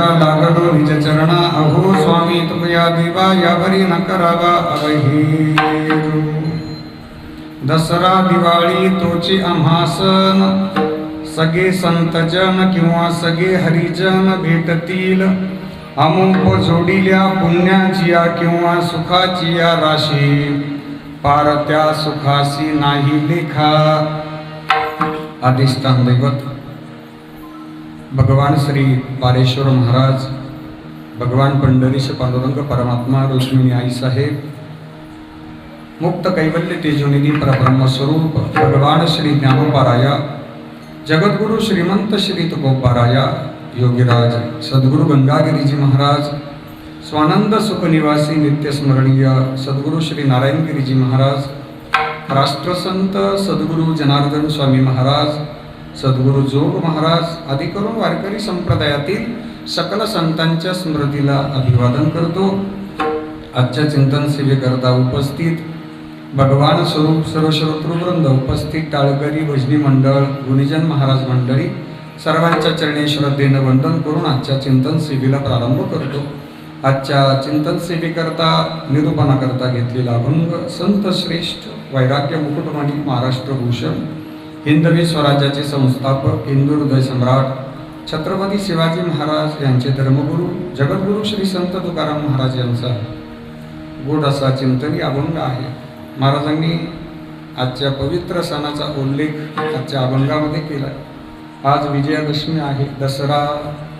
तुझ्या लागलो निज चरणा अहो स्वामी तुझ्या देवा यावरी न करावा अवहेर दसरा दिवाळी तोची आम्हा सण सगळे संतजन किंवा सगळे हरिजन भेटतील अमुक जोडिल्या पुण्याचिया किंवा सुखाचिया राशी पार त्या सुखासी नाही लेखा। अधिष्ठान दैवत भगवान श्री पारेश्वर महाराज, भगवान पंढरीश पांडुरंग परमात्मा, रुक्मिणी आई साहेब, मुक्त कैवल्य तेजोनिधी परब्रह्मस्वरूप भगवान श्री ज्ञानोपाराया, जगद्गुरु श्रीमंत श्री तुकोबाराया, योगीराज सद्गुरु गंगागिरीजी महाराज, स्वानंद सुखनिवासी नित्यस्मरणीय सद्गुरु श्री नारायणगिरीजी महाराज, राष्ट्रसंत सद्गुरु जनार्दन स्वामी महाराज, सद्गुरु जोग महाराज आदी करून वारकरी संप्रदायातील सकल संतांच्या स्मृतीला अभिवादन करतो। आजच्या चिंतन सेवेकरता उपस्थित भगवान स्वरूप सर्व श्रोतृवृंद, उपस्थित टाळकरी, भजनी मंडळ, गुणीजन महाराज मंडळी सर्वांच्या चरणी श्रद्धेनं वंदन करून आजच्या चिंतन सेवेला प्रारंभ करतो। आजच्या चिंतन सेवेकरता निरूपणाकरता घेतलेला अभंग संत श्रेष्ठ वैराग्य मुकुटमणी महाराष्ट्र भूषण हिंदवी स्वराज्याचे संस्थापक, हिंदू हृदय सम्राट छत्रपती शिवाजी महाराज यांचे धर्मगुरू जगद्गुरू श्री संत तुकाराम महाराज यांचा गोड असा चिंतनी अभंग आहे। महाराजांनी आजच्या पवित्र सणाचा उल्लेख आजच्या अभंगामध्ये केला। आज विजयादशमी आहे, दसरा,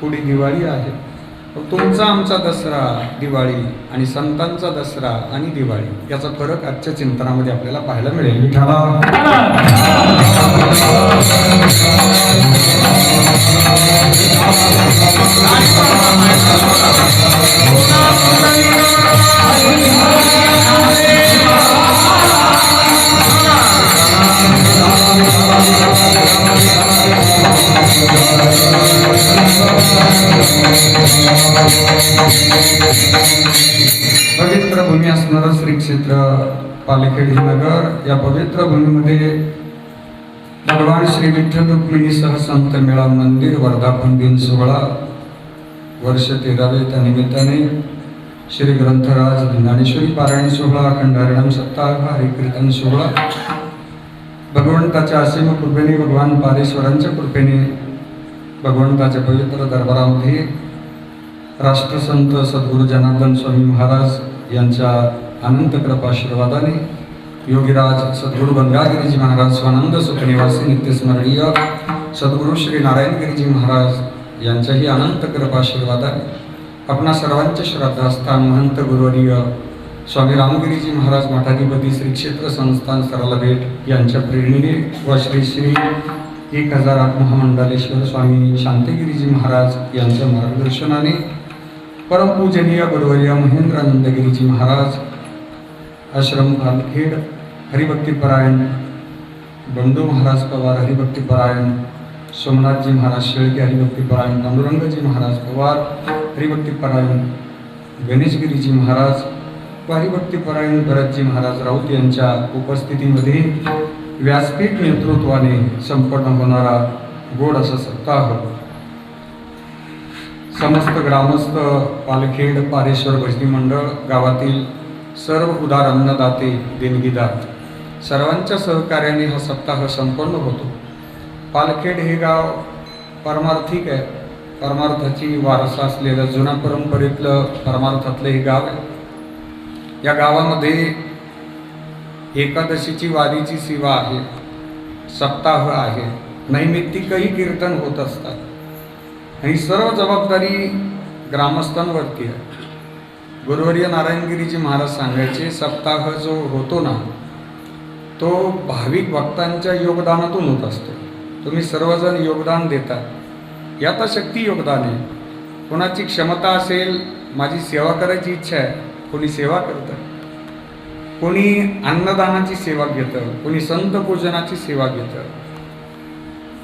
पुढे दिवाळी आहे। तुमचा आमचा दसरा, दिवाळी आणि संतांचा दसरा आणि दिवाळी याचा फरक आजच्या चिंतनामध्ये आपल्याला पाहायला मिळेल। पवित्र भूमी असणारं श्री क्षेत्र पालखेड नगर या पवित्र भूमीमध्ये भगवान श्री विठ्ठल रुक्मिणीसह संत मेळा मंदिर वर्धापन दिन सोहळा वर्ष 13वे त्या निमित्ताने श्री ग्रंथराज ज्ञानेश्वरी पारायण सोहळा, अखंड हरिनाम सप्ताह, हरिकीर्तन सोहळा भगवंताच्या असीम कृपेने, भगवान पारेश्वरांच्या कृपेने भगवंताच्या पवित्र दरबारामध्ये राष्ट्रसंत सद्गुरू जनार्दन स्वामी महाराज यांच्या अनंत कृपाशीर्वादाने योगीराज सद्गुरू गंगागिरीजी महाराज, स्वानंद सुखनिवासी नित्यस्मरणीय सद्गुरू श्री नारायणगिरीजी महाराज यांच्याही अनंत कृपाशीर्वादाने आपणा सर्वांचे श्रद्धास्थान महंत गुरुवर्य स्वामी रामगिरीजी महाराज मठाधिपती श्री क्षेत्र संस्थान सरला भेट यांच्या प्रेरणेने व श्री श्री 1008 महामंडलेश्वर स्वामी शांतिगिरीजी महाराज यांच्या मार्गदर्शनाने परमपूजनीय गुरुवर्य महेंद्रानंदगिरीजी महाराज, आश्रम पालखेड, हरिभक्तीपरायण बंडू महाराज पवार हरिभक्तीपरायण, सोमनाथजी महाराज शेळके हरिभक्तीपरायण, पांडुरंगजी महाराज पवार हरिभक्तीपरायण, गणेशगिरीजी महाराज व हरिभक्तीपरायण भरतजी महाराज राऊत यांच्या उपस्थितीमध्ये व्यासपीठ नेतृत्वाने संपन्न होणारा गोड असा सप्ताह समस्त ग्रामस्थ, पालखेड, पारेश्वर भजनी मंडळ, गावातील सर्व उदार अन्नदाते, देणगीदार सर्वांच्या सहकार्याने हा सप्ताह संपन्न होतो। पालखेड हे गाव परमार्थिक आहे, परमार्थाची वारसा असलेलं जुना परंपरेतलं परमार्थातलं हे गाव आहे। या गावामध्ये एकादशीची वारीची सेवा आहे, सप्ताह आहे, नैमित्तिकही कीर्तन होत असतात आणि सर्व जबाबदारी ग्रामस्थांवरती आहे। गुरुवर्य नारायणगिरीजी महाराज सांगायचे, सप्ताह जो होतो ना तो भाविक भक्तांच्या योगदानातून होत असतो। तुम्ही सर्वजण योगदान देता, यात शक्ती योगदान आहे। कोणाची क्षमता असेल, माझी सेवा करायची इच्छा आहे, कोणी सेवा करतं, कोणी अन्नदानाची सेवा घेतं, कोणी संत पूजनाची सेवा घेतं।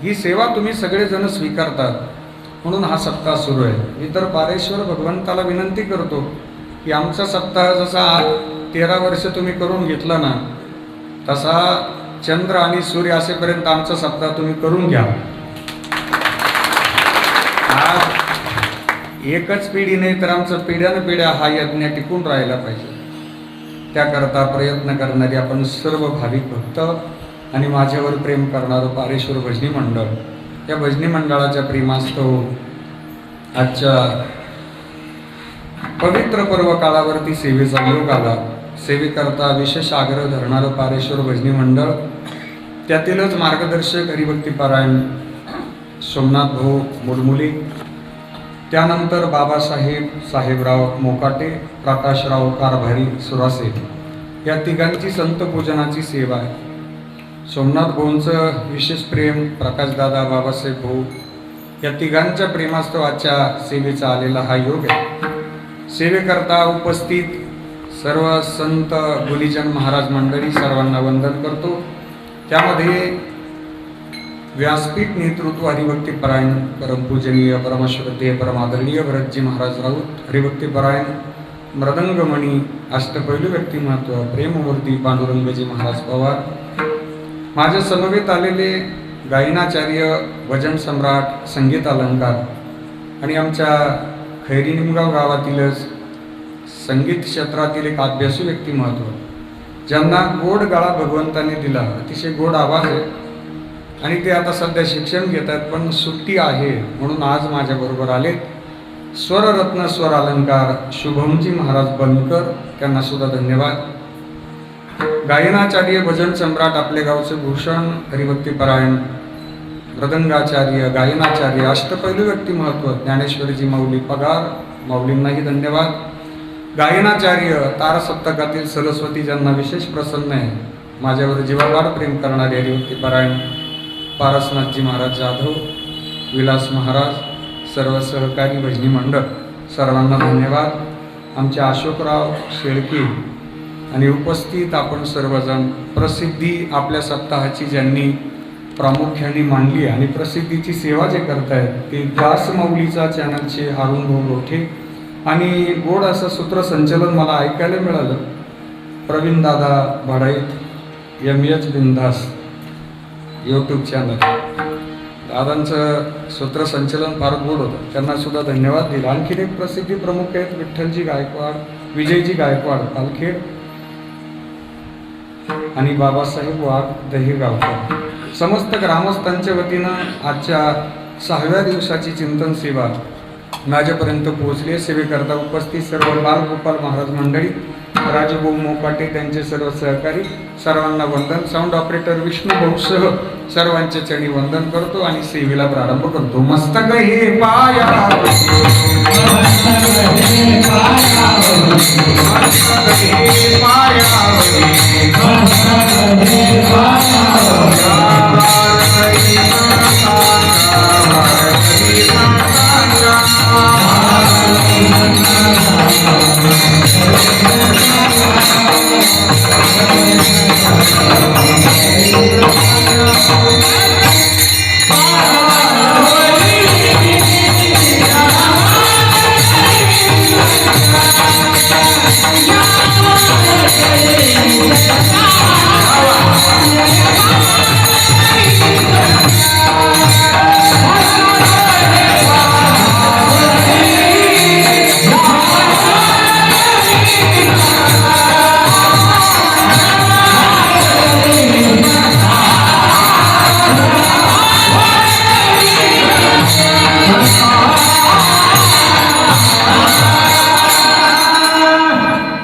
ही सेवा तुम्ही सगळेजण स्वीकारतात म्हणून हा सप्ताह सुरू आहे। मी तर पारेश्वर भगवंताला विनंती करतो की आमचा सप्ताह जसा 13 वर्ष तुम्ही करून घेतला ना, तसा चंद्र आणि सूर्य असेपर्यंत आमचा सप्ताह तुम्ही करून घ्या। आज एकच पिढी नाही तर आमचं पिढ्यानपिढ्या हा यज्ञ टिकून राहायला पाहिजे. त्याकरता प्रयत्न करणारे आपण सर्व भाविक भक्त आणि माझ्यावर प्रेम करणारं पारेश्वर भजनी मंडळ, या भजनी मंडळाच्या प्रेमास्तव आजच्या पवित्र पर्व काळावरती सेवेचा योग आला. सेवेकरता विशेष आग्रह धरणारं पारेश्वर भजनी मंडळ, त्यातीलच मार्गदर्शक हरिभक्तीपरायण सोमनाथ भाऊ मुलमुली, त्यानंतर बाबासाहेब साहेबराव मोकाटे, प्रकाशराव कारभारी सुरासे, या तिघांची संत पूजनाची सेवा आहे. सोमनाथ भाऊंचं विशेष प्रेम, प्रकाशदादा, बाबासाहेब भाऊ, या तिघांच्या प्रेमास्तवाच्या सेवेचा आलेला हा योग आहे. सेवेकरता उपस्थित सर्व संत गुलीजन महाराज मंडळी सर्वांना वंदन करतो. त्यामध्ये व्यासपीठ नेतृत्व हरिभक्तीपरायण परमपूजनीय परमश्रद्धेय परमादरणीय भरतजी महाराज राऊत, हरिभक्तीपरायण मृदंगमणी अष्टपैलू व्यक्तिमत्व प्रेममूर्ती पांडुरंगजी महाराज पवार, माझ्या समवेत आलेले गायनाचार्य, भजन सम्राट, संगीत अलंकार आणि आमच्या खैरी निमगाव गावातीलच संगीत क्षेत्रातील एक अभ्यासू व्यक्तिमत्व, ज्यांना गोड गळा भगवंताने दिला, अतिशय गोड आवाज आहे आणि ते आता सध्या शिक्षण घेत आहेत, पण सुट्टी आहे म्हणून आज माझ्याबरोबर आलेत. स्वररत्न स्वर अलंकार शुभमजी महाराज बनकर, त्यांना सुद्धा धन्यवाद. गायनाचार्य, भजन सम्राट आपले गावचे भूषण, हरिभक्तीपरायण मृदंगाचार्य, गायनाचार्य, अष्टपैलू व्यक्तिमत्व ज्ञानेश्वरजी माऊली पगार, माऊलींनाही धन्यवाद. गायनाचार्य तारसप्तकातील सरस्वती, ज्यांना विशेष प्रसन्न आहे, माझ्यावर जीवापाड प्रेम करणारे हरिभक्तीपरायण पारसनाथजी महाराज जाधव, विलास महाराज, सर्व सहकारी भजनी मंडळ, सर्वांना धन्यवाद. आमचे अशोकराव शेळके आणि उपस्थित आपण सर्वजण, प्रसिद्धी आपल्या सप्ताहाची ज्यांनी प्रामुख्याने मांडली आणि प्रसिद्धीची सेवा जे करतायत ते दास माऊलीचा चॅनलचे हारून भाऊ रोठे, आणि गोड असं सूत्रसंचलन मला ऐकायला मिळालं प्रवीण दादा भाडाईत, MH बिंदास यूट्यूब चॅनल, दादांचं सूत्रसंचलन फार गोड होतं, त्यांना सुद्धा धन्यवाद दिला. आणखीन एक प्रसिद्धी प्रमुख आहेत विठ्ठलजी गायकवाड, विजयजी गायकवाड पालखेड आणि बाबासाहेब वाघ दहेगावकर, समस्त ग्रामस्थांच्या वतीनं आजच्या 6व्या दिवसाची चिंतन सेवा माझ्यापर्यंत पोहोचली. सेवेकरता उपस्थित सर्व बालगोपाल महाराज मंडळी, राजभाऊ मोकाटे, त्यांचे सर्व सहकारी, सर्वांना वंदन. साऊंड ऑपरेटर विष्णू भाऊसह सर्वांचे चरणी वंदन करतो आणि सेवेला प्रारंभ करतो. मस्तक हे पाया,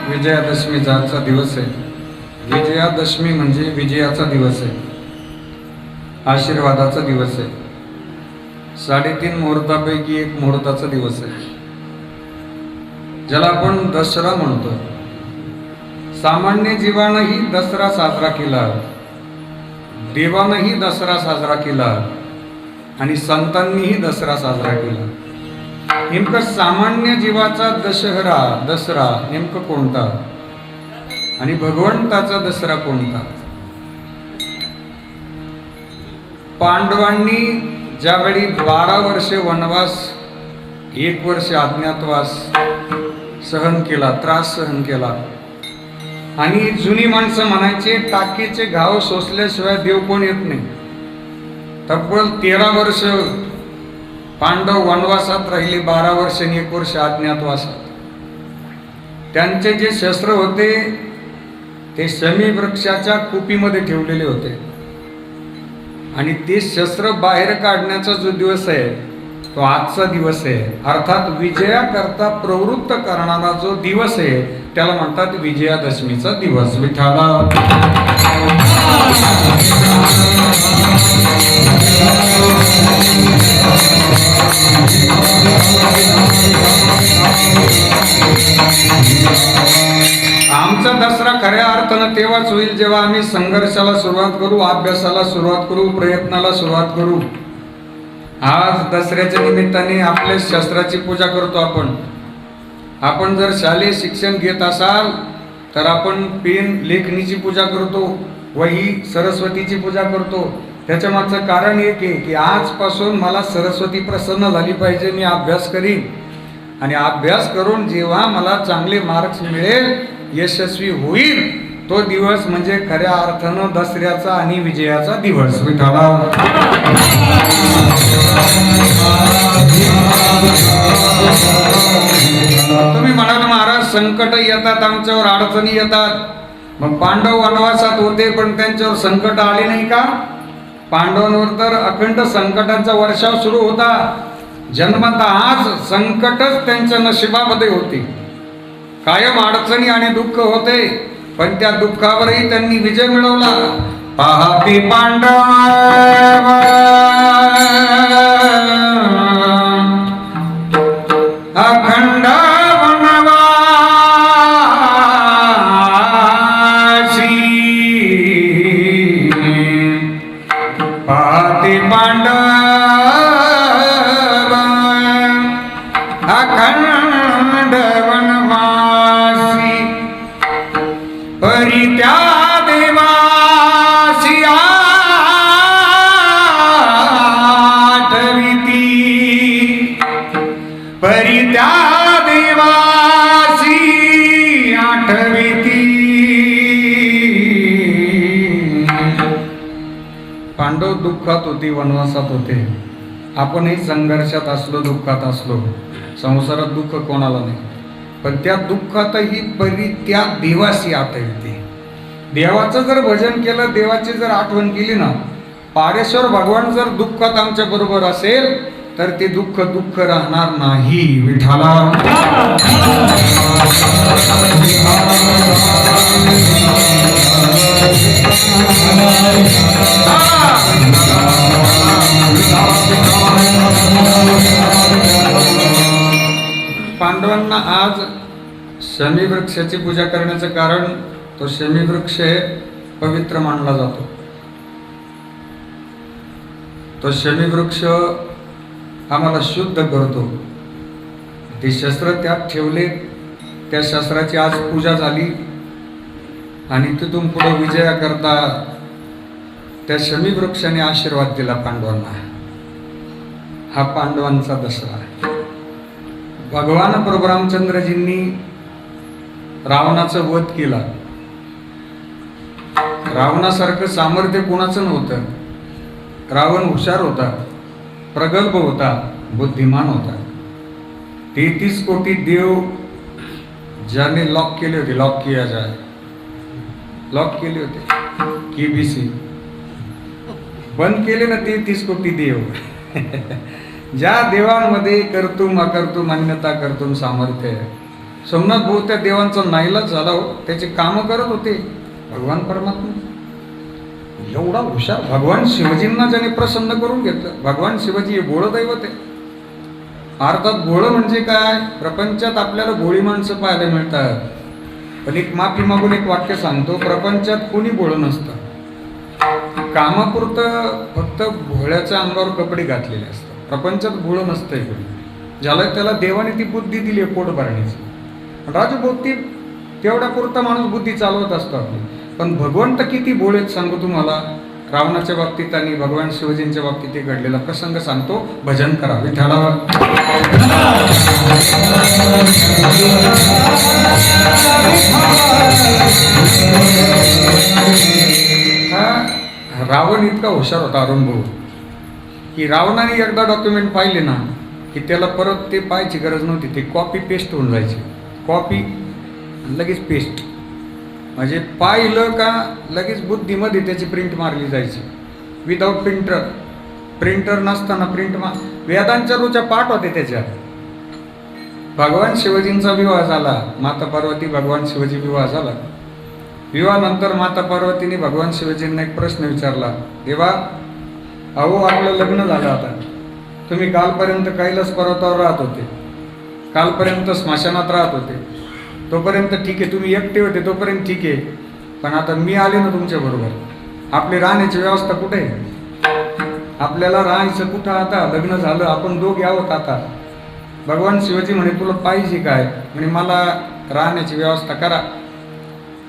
विजयादशमीचा आजचा दिवस आहे. विजयादशमी म्हणजे विजयाचा दिवस आहे, आशीर्वादाचा दिवस आहे, 3.5 मुहूर्तापैकी एक मुहूर्ताचा दिवस आहे, ज्याला आपण दसरा म्हणतो. सामान्य जीवानंही दसरा साजरा केला, देवानंही दसरा साजरा केला आणि संतांनीही दसरा साजरा केला. नेमकं सामान्य जीवाचा दसरा नेमकं कोणता आणि भगवंताचा दसरा कोणता? पांडवांनी ज्यावेळी 12 वर्षे वनवास, 1 वर्ष अज्ञातवास सहन केला, त्रास सहन केला, आणि जुनी माणसं म्हणायचे टाकीचे घाव सोसल्याशिवाय देव कोण येत नाही. तब्बल 13 वर्ष पांडव वनवासात राहिले 12 वर्ष आणि 1 वर्ष अज्ञातवासात. त्यांचे जे शस्त्र होते ते शमी वृक्षाच्या कुपीमध्ये ठेवलेले होते आणि ते शस्त्र बाहेर काढण्याचा जो दिवस आहे तो आजचा दिवस आहे. अर्थात विजयाकरता प्रवृत्त करणारा जो दिवस आहे त्याला म्हणतात विजयादशमीचा दिवस. विठाला आमचा दसरा खऱ्या अर्थानं तेव्हाच होईल जेव्हा आम्ही संघर्षाला सुरुवात करू, अभ्यासाला सुरुवात करू, प्रयत्नाला सुरुवात करू. आज दसऱ्याच्या निमित्ताने आपल्या शस्त्राची पूजा करतो आपण जर शालेय शिक्षण घेत असाल तर आपण पेन लेखणीची पूजा करतो, वही सरस्वतीची पूजा करतो. त्याच्या मागचं कारण एक आहे की आजपासून मला सरस्वती प्रसन्न झाली पाहिजे, मी अभ्यास करीन आणि अभ्यास करून जेव्हा मला चांगले मार्क्स मिळेल, यशस्वी होईल, तो दिवस म्हणजे खऱ्या अर्थानं दसऱ्याचा आणि विजयाचा दिवस. विठाला तुम्ही म्हणाल महाराज संकट येतात, आमच्यावर अडचणी येतात. मग पांडव वनवासात होते पण त्यांच्यावर संकट आले नाही का? पांडवांवर तर अखंड संकटाचा वर्षाव सुरू होता. जन्मतः आज संकटच त्यांच्या नशिबामध्ये होते. कायम अडचणी आणि दुःख होते पण त्या दुःखावरही त्यांनी विजय मिळवला. पाहती पांडव अखंड वनवासी, पाहती पांडव अखंड वनवासी, परी त्या देवासी आठविती, परी त्या देवासी आठविती. पांडव दुःखात होते, वनवासात होते. आपणही संघर्षात असलो, दुःखात असलो. संसारात दुःख कोणाला नाही, पण त्या दुःखातही परी त्या देवाशी आठवते. देवाचं जर भजन केलं, देवाची जर आठवण केली ना, पारेश्वर भगवान जर दुःखात आमच्या बरोबर असेल तर ते दुःख राहणार नाही. विठाला पांडवांना आज शमी वृक्षाची पूजा करण्याचं कारण, तो शमी वृक्ष पवित्र मानला जातो. तो शमी वृक्ष आम्हाला शुद्ध करतो. ते शस्त्र त्यात ठेवले, त्या शस्त्राची आज पूजा झाली आणि तिथून पुढे विजयाकरता त्या शमी वृक्षाने आशीर्वाद दिला पांडवांना. हा पांडवांचा दसरा. भगवान प्रभू रामचंद्रजींनी रावणाचं वध केला. रावणासारखं सामर्थ्य कोणाचं नव्हतं. रावण हुशार होता, प्रगल्भ होता, बुद्धिमान होता. 33 कोटी देव ज्याने लॉक केले होते, लॉक किया जाए, लॉक केले होते, KBC बंद केले ना 33 कोटी देव. ज्या देवांमध्ये कर्तुम अकर्तुम अन्यता कर्तुम सामर्थ्य आहे. सोमनाथ भाऊ त्या देवांचा नाईलाज झाला हो, त्याचे कामं करत होते. भगवान परमात्मा एवढा हुशार. भगवान शिवजींना ज्याने प्रसन्न करून घेतलं. भगवान शिवजी हे भोळं दैवत आहे. अर्थात भोळं म्हणजे काय? प्रपंचात आपल्याला भोळी माणसं पाहायला मिळतात, पण एक माफी मागून एक वाक्य सांगतो, प्रपंचात कोणी भोळं नसतं. कामापुरतं फक्त भोळ्याच्या अंगावर कपडे घातलेले असतात. प्रपंचात भोळं नसतंय कोणी. ज्याला त्याला देवाने ती बुद्धी दिली आहे पोट भरण्याची. राजभोवती तेवढ्या पुरता माणूस बुद्धी चालवत असतो आपली. पण भगवंत किती भोळेत सांगू तुम्हाला. रावणाच्या बाबतीत आणि भगवान शिवजींच्या बाबतीत एक घडलेला प्रसंग सांगतो. भजन करा विठाला. रावण इतका हुशार होता. अरुण भाऊ की रावणाने एकदा डॉक्युमेंट पाहिले ना की त्याला परत ते पाहायची गरज नव्हती, ते कॉपी पेस्ट होऊन जायचे. कॉपी लगेच पेस्ट, म्हणजे पाहिलं का लगेच बुद्धीमध्ये त्याची प्रिंट मारली जायची विदाऊट प्रिंटर नसताना वेदांच्या रुच्या पाठ होते त्याच्यात. भगवान शिवजींचा विवाह झाला, माता पार्वती भगवान शिवजी विवाह झाला. विवाहानंतर माता पार्वतीने भगवान शिवजींना एक प्रश्न विचारला, देवा अहो आपलं लग्न झालं, आता तुम्ही कालपर्यंत कैलास पर्वतावर राहत होते, कालपर्यंत स्मशानात राहत होते, तोपर्यंत ठीक आहे, तुम्ही एकटे होते तोपर्यंत ठीक आहे, पण आता मी आले ना तुमच्या बरोबर, आपली राहण्याची व्यवस्था कुठे आहे? आपल्याला राहायचं कुठं? आता लग्न झालं, आपण दोघे आहोत आता. भगवान शिवजी म्हणे तुला पाहिजे काय? म्हणे मला राहण्याची व्यवस्था करा.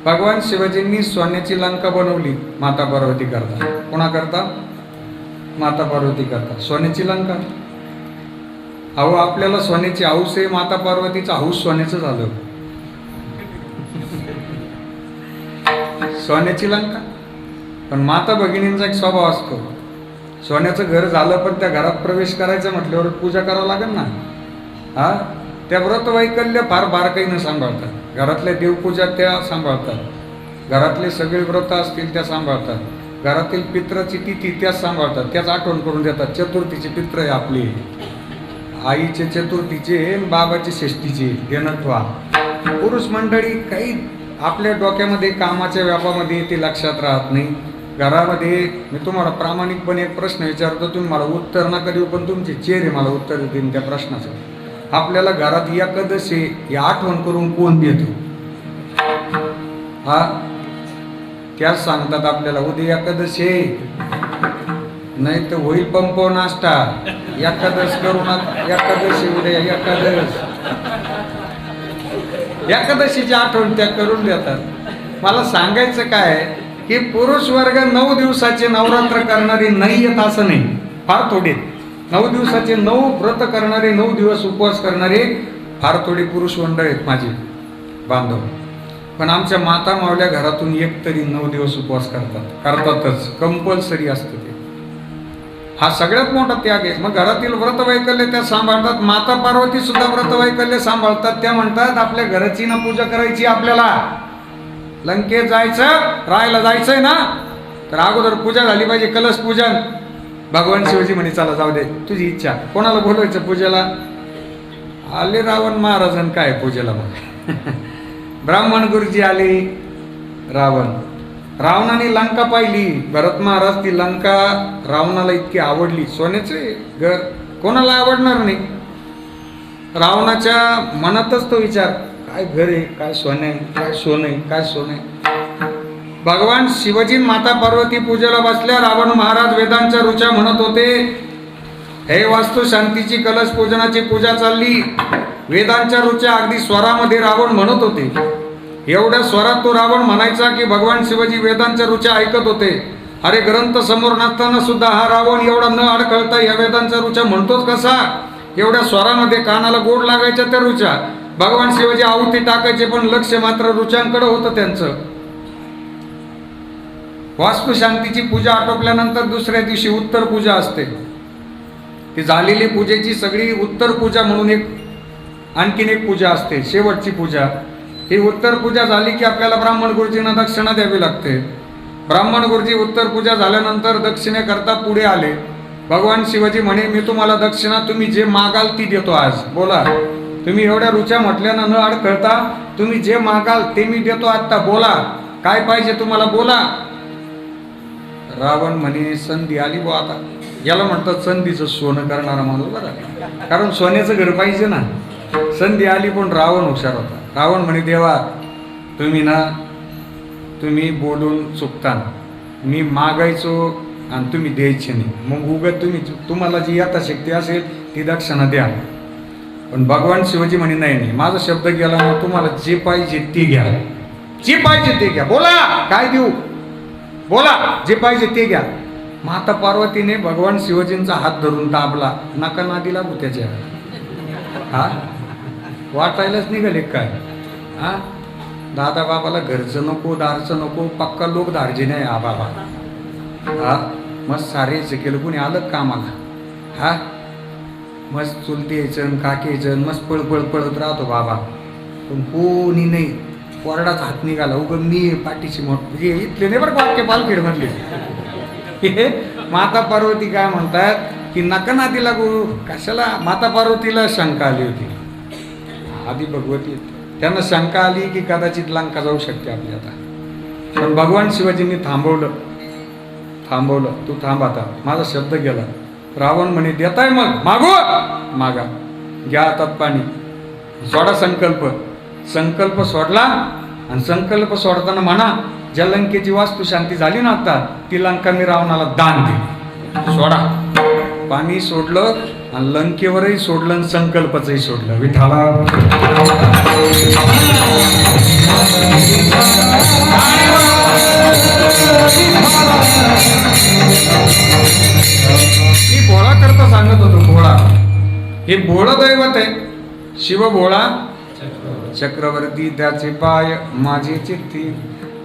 भगवान शिवजींनी सोन्याची लंका बनवली माता पार्वती करता. कोणा करता? माता पार्वती करता सोन्याची लंका. अहो आपल्याला सोन्याची हौस आहे, माता पार्वतीचं हौस सोन्याचं झालं. सोन्याची लंका. पण माता भगिनींचा एक स्वभाव असतो, सोन्याचं घर झालं पण त्या घरात प्रवेश करायचं म्हटल्यावर पूजा करावं लागेल ना. हा, त्या व्रत वैकल्य फार बारकाईनं सांभाळतात. घरातल्या देवपूजा त्या सांभाळतात, घरातले सगळे व्रत असतील त्या सांभाळतात, घरातील पित्राची तिथी त्याच सांभाळतात, त्याच आठवण करून देतात. चतुर्थीचे पित्र आहे आपले, आईचे चतुर्थीचे, बाबाचे षष्टीचे देणं ठेवा. पुरुष मंडळी काही आपल्या डोक्यामध्ये कामाच्या व्यापामध्ये ते लक्षात राहत नाही. घरामध्ये मी तुम्हाला प्रामाणिकपणे एक प्रश्न विचारतो, तुम्ही मला उत्तर नका देऊ, पण तुमचे चेहरे मला उत्तर देईन त्या प्रश्नाचं. आपल्याला घरात एकादशी ही आठवण करून कोण देतो? हा, त्याच सांगतात आपल्याला उद्या एकादशी, नाही तर होईल पंप नाश्ता, एकादश करू नका, एकादशी उद्या एकादश. एकादशीची आठवण त्या करून देतात. मला सांगायचं काय की पुरुष वर्ग 9 दिवसाचे नवरात्र करणारे नाही आहेत असं नाही, फार थोडे. 9 दिवसाचे 9 व्रत करणारे, 9 दिवस उपवास करणारे फार थोडे पुरुष मंडळ आहेत माझे बांधव. पण आमच्या माता मावल्या घरातून एक तरी 9 दिवस उपवास करतातच, कंपल्सरी असतं ते. हा सगळ्यात मोठा त्याग आहे. मग घरातील व्रत वैकल्य त्या सांभाळतात. माता पार्वती सुद्धा व्रत वैकल्य सांभाळतात. त्या म्हणतात आपल्या घराची ना पूजा करायची, आपल्याला लंकेत जायचं, राहायला जायचंय ना, तर अगोदर पूजा झाली पाहिजे, कलश पूजन. भगवान शिवजी म्हणे चला जाऊ दे, तुझी इच्छा. कोणाला बोलवायचं पूजेला? आले रावण महाराजन काय पूजेला? मग ब्राह्मण गुरुजी आले. रावणाने लंका पाहिली. भरत महाराज ती लंका रावणाला इतकी आवडली. सोन्याचे घर कोणाला आवडणार नाही? रावणाच्या मनातच तो विचार, काय घर आहे, काय सोनं आहे, काय सोनं आहे, काय सोनं आहे. भगवान शिवजी माता पार्वती पूजेला बसल्या. रावण महाराज वेदांच्या ऋचा म्हणत होते. हे वास्तू शांतीची कलश पूजनाची पूजा चालली. वेदांच्या ऋचा अगदी स्वरामध्ये रावण म्हणत होते. एवढ्या स्वरात तो रावण म्हणायचा की भगवान शिवजी वेदांच्या ऋचा ऐकत होते. अरे ग्रंथ समोर नसताना सुद्धा हा रावण एवढा न अडखळता या वेदांचा ऋचा म्हणतोच कसा? एवढ्या स्वरामध्ये कानाला गोड लागायच्या त्या ऋचा. भगवान शिवजी आहुती टाकायचे पण लक्ष मात्र ऋचांकडे होतं त्यांचं. वास्तुशांतीची पूजा आटोपल्यानंतर दुसऱ्या दिवशी उत्तर पूजा असते. ती झालेली पूजेची सगळी उत्तर पूजा म्हणून आणखीन एक पूजा असते, शेवटची पूजा. ही उत्तर पूजा झाली की आपल्याला ब्राह्मण गुरुजींना दक्षिणा द्यावी लागते. ब्राह्मण गुरुजी उत्तर पूजा झाल्यानंतर दक्षिणेकरता पुढे आले. भगवान शिवजी म्हणे मी तुम्हाला दक्षिणा, तुम्ही जे मागाल ती देतो. आज बोला, तुम्ही एवढ्या रुचा म्हटल्यानं न अडखळता तुम्ही जे मागाल ते मी देतो. आता बोला, काय पाहिजे तुम्हाला, बोला. रावण म्हणे संधी आली बुवा आता. याला म्हणतात संधीचं सोनं करणारा माणूस बरं, कारण सोन्याचं घर पाहिजे ना. संधी आली पण रावण हुशार होता. रावण म्हणे देवा तुम्ही बोलून चुकता. मी मागायचो आणि तुम्ही द्यायचे नाही, मग उगत तुम्हाला जी यथाशक्ती असेल ती दक्षिणा द्या. पण भगवान शिवजी म्हणे नाही, माझा शब्द गेला ना, तुम्हाला जे पाहिजे ते घ्या, जे पाहिजे ते घ्या. बोला, काय देऊ, बोला, जे पाहिजे ते घ्या. माता पार्वतीने भगवान शिवजींचा हात धरून दाबला. नका नादी लागू त्याच्या. हा, वाटायलाच निघाले काय? हा, दादा बाबाला घरचं नको, दारचं नको, पक्का लोक दार्जिने आहे. हा बाबा, हा मग सारेच केलं, कुणी आलं कामाला. हा मस्त चुलती यायचं काकी यायचं मस्त पळपळ पळत राहतो बाबा, पण कोणी नाही. कोरडाचा हात निघाला उग मी पाठीशी मोठ इथले नाही बरं वाक्य पालखेड मधले. माता पार्वती काय म्हणतात की नका नाती लागू. कशाला? माता पार्वतीला शंका आली होती, आधी भगवती त्यांना शंका आली की कदाचित लंका जाऊ शकते आपली आता. पण भगवान शिवाजींनी थांबवलं. तू थांब आता, माझा शब्द गेला. रावण म्हणे देताय मग मागो, मागा, घ्या हातात पाणी, सोडा संकल्प सोडला. आणि संकल्प सोडताना म्हणा ज्या लंकेची वास्तू शांती झाली ना आता, ती लंका मी रावणाला दान दिली. सोडा. पाणी सोडलं आणि लंकेवरही सोडलं आणि संकल्पचंही सोडलं. विठाला मी भोळा करता सांगत होतो. भोळा हे भोळं दैवत आहे. शिव भोळा चक्रवर्ती, त्याचे पाय माझे चित्ती.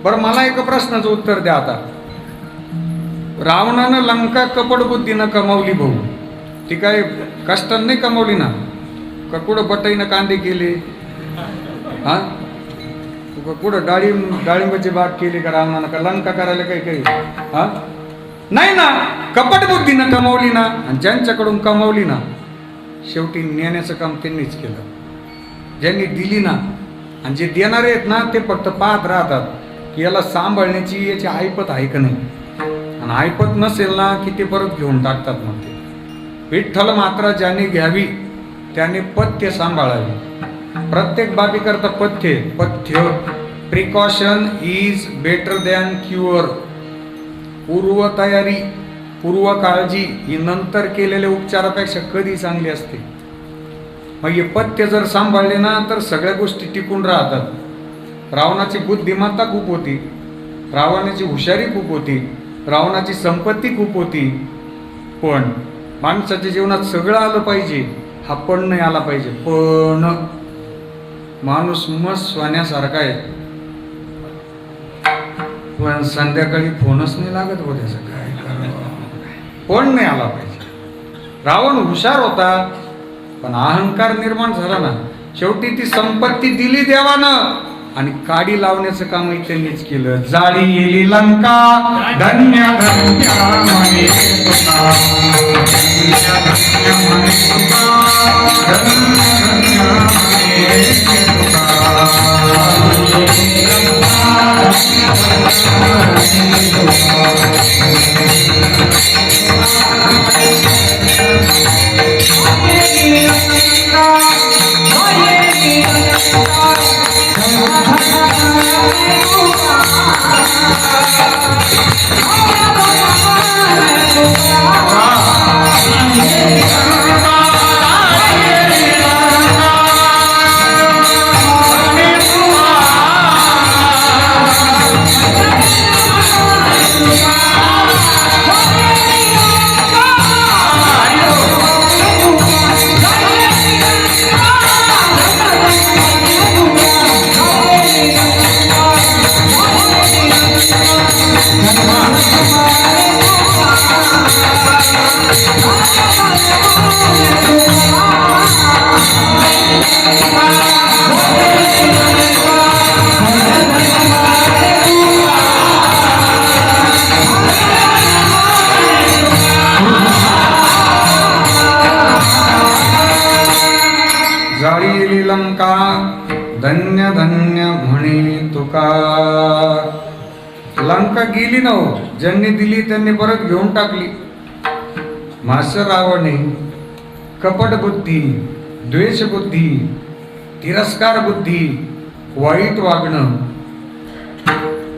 बरं मला एका प्रश्नाचं उत्तर द्या आता. रावणानं लंका कपट बुद्धीनं कमावली भाऊ, ती काय कष्टानं नाही कमावली ना? का कुठं बटाईनं कांदे केले? हा कुठं डाळिंबाची बाग केली का रावणानं? का लंका करायला काही हा नाही ना, कपट बुद्धीनं कमावली ना. आणि ज्यांच्याकडून कमावली ना शेवटी नेण्याचं काम त्यांनीच केलं. ज्यांनी दिली ना आणि जे देणारे आहेत ना ते फक्त पाहत राहतात की याला सांभाळण्याची याची ऐपत आहे का नाही. आणि ऐपत नसेल ना की ते परत घेऊन टाकतात. मग ते विठ्ठल मात्र ज्याने घ्यावी त्याने पथ्य सांभाळावी. प्रत्येक बाबी करता पथ्य precaution is better than cure. पूर्व तयारी, पूर्व काळजी ही नंतर केलेल्या उपचारापेक्षा कधी चांगली असते. मग हे पथ्य जर सांभाळले ना तर सगळ्या गोष्टी टिकून राहतात. रावणाची बुद्धिमत्ता खूप होती, रावणाची हुशारी खूप होती, रावणाची संपत्ती खूप होती. पण माणसाच्या जीवनात सगळं आलं पाहिजे, हा पण नाही आला पाहिजे. पण माणूस मस्त सोन्यासारखा आहे, पण संध्याकाळी फोनच नाही लागत हो त्याचं. काय पण नाही आला पाहिजे. रावण हुशार होता पण अहंकार निर्माण झाला ना. शेवटी ती संपत्ती दिली देवानं आणि काडी लावण्याचं कामही त्यांनीच केलं. जाळी येली लंका धन्य धन्य म्हणे तुका, धन्य म्हणे तुका, धन्य म्हणे लंका धन्य धन्य म्हणे तुका. लंका गेली ना हो, ज्यांनी दिली त्यांनी परत घेऊन टाकली. मास्टर रावणे कपट बुद्धी, द्वेष बुद्धी, तिरस्कार बुद्धी, वाईट वागणं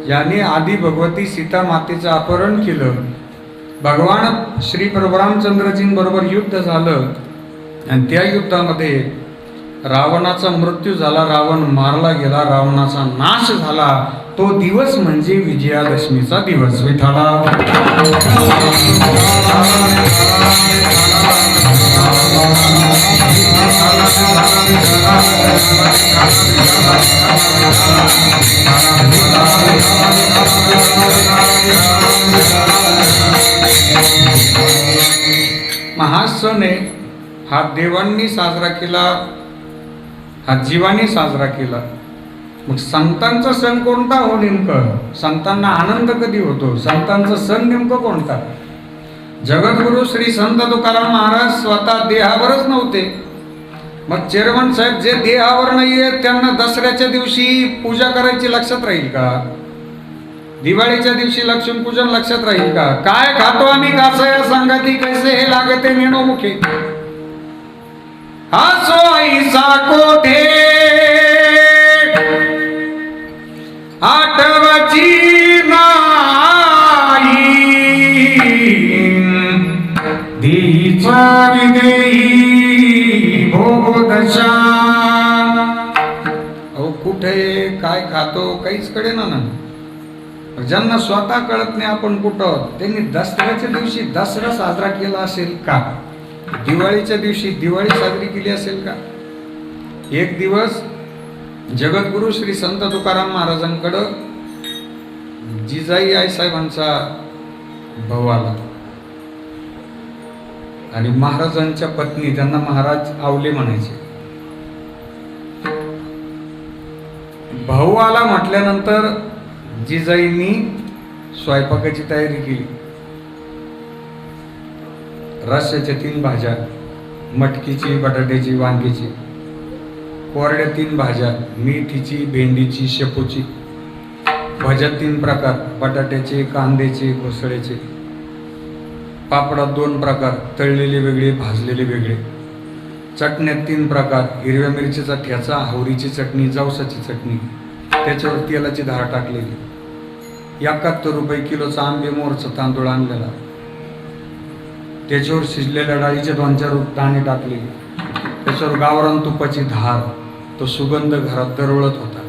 याने आधी भगवती सीता मातेचं अपहरण केलं. भगवान श्री प्रभू रामचंद्रजींबरोबर युद्ध झालं आणि त्या युद्धामध्ये रावणाचा मृत्यू झाला, रावण मारला गेला, रावणाचा नाश झाला. तो दिवस म्हणजे विजयादशमीचा दिवस. विठाला हा सण आहे, हा देवांनी साजरा केला, हा जीवाने साजरा केला. मग संतांचा सण कोणता हो नेमकं? संतांना आनंद कधी होतो? संतांचा सण नेमकं कोणता? जगद्गुरु श्री संत तुकाराम महाराज स्वतः देहावरच नव्हते. मग चेअरमन साहेब जे देहावर नाहीये त्यांना दसऱ्याच्या दिवशी पूजा करायची लक्षात राहील का? दिवाळीच्या दिवशी लक्ष्मीपूजन लक्षात राहील का? काय खातो आम्ही कासया संगती कैसे हे लागते नेणो मुखे, हा सोईसा कोठे आठवची नाही, देईचा विदेई भोगदशा. अहो कुठे काय खातो काहीच कळे ना. ज्यांना स्वतः कळत नाही आपण कुठं आहोत, त्यांनी दसऱ्याच्या दिवशी दसरा साजरा केला असेल का? दिवाळीच्या दिवशी दिवाळी साजरी केली असेल का? एक दिवस जगद्गुरु श्री संत तुकाराम महाराजांकडं जिजाई आईसाहेबांचा भाऊ आला आणि महाराजांच्या पत्नी, त्यांना महाराज आवले म्हणायचे. भाऊ आला म्हटल्यानंतर जिजाईंनी स्वयंपाकाची तयारी केली. रस्स्याच्या 3 भाज्या, मटकीची, बटाट्याची, वांग्याची. कोरड्या 3 भाज्या, मेथीची, भेंडीची, शेपूची. भाज्या 3 प्रकार, बटाट्याचे, कांद्याचे, घोसाळ्याचे. पापडात 2 प्रकार, तळलेले वेगळे, भाजलेले वेगळे. चटण्यात 3 प्रकार, हिरव्या मिरचीचा ठेचा, हावरीची चटणी, जवसाची चटणी, त्याच्यावर तेलाची धार टाकलेली. 71 रुपये किलोचा आंबे मोरचा तांदूळ आणलेला, त्याच्यावर शिजलेल्या डाळीचे 2-4 दाणे टाकलेले, त्याच्यावर गावरान तुपाची धार. तो सुगंध घरात दरवळत होता.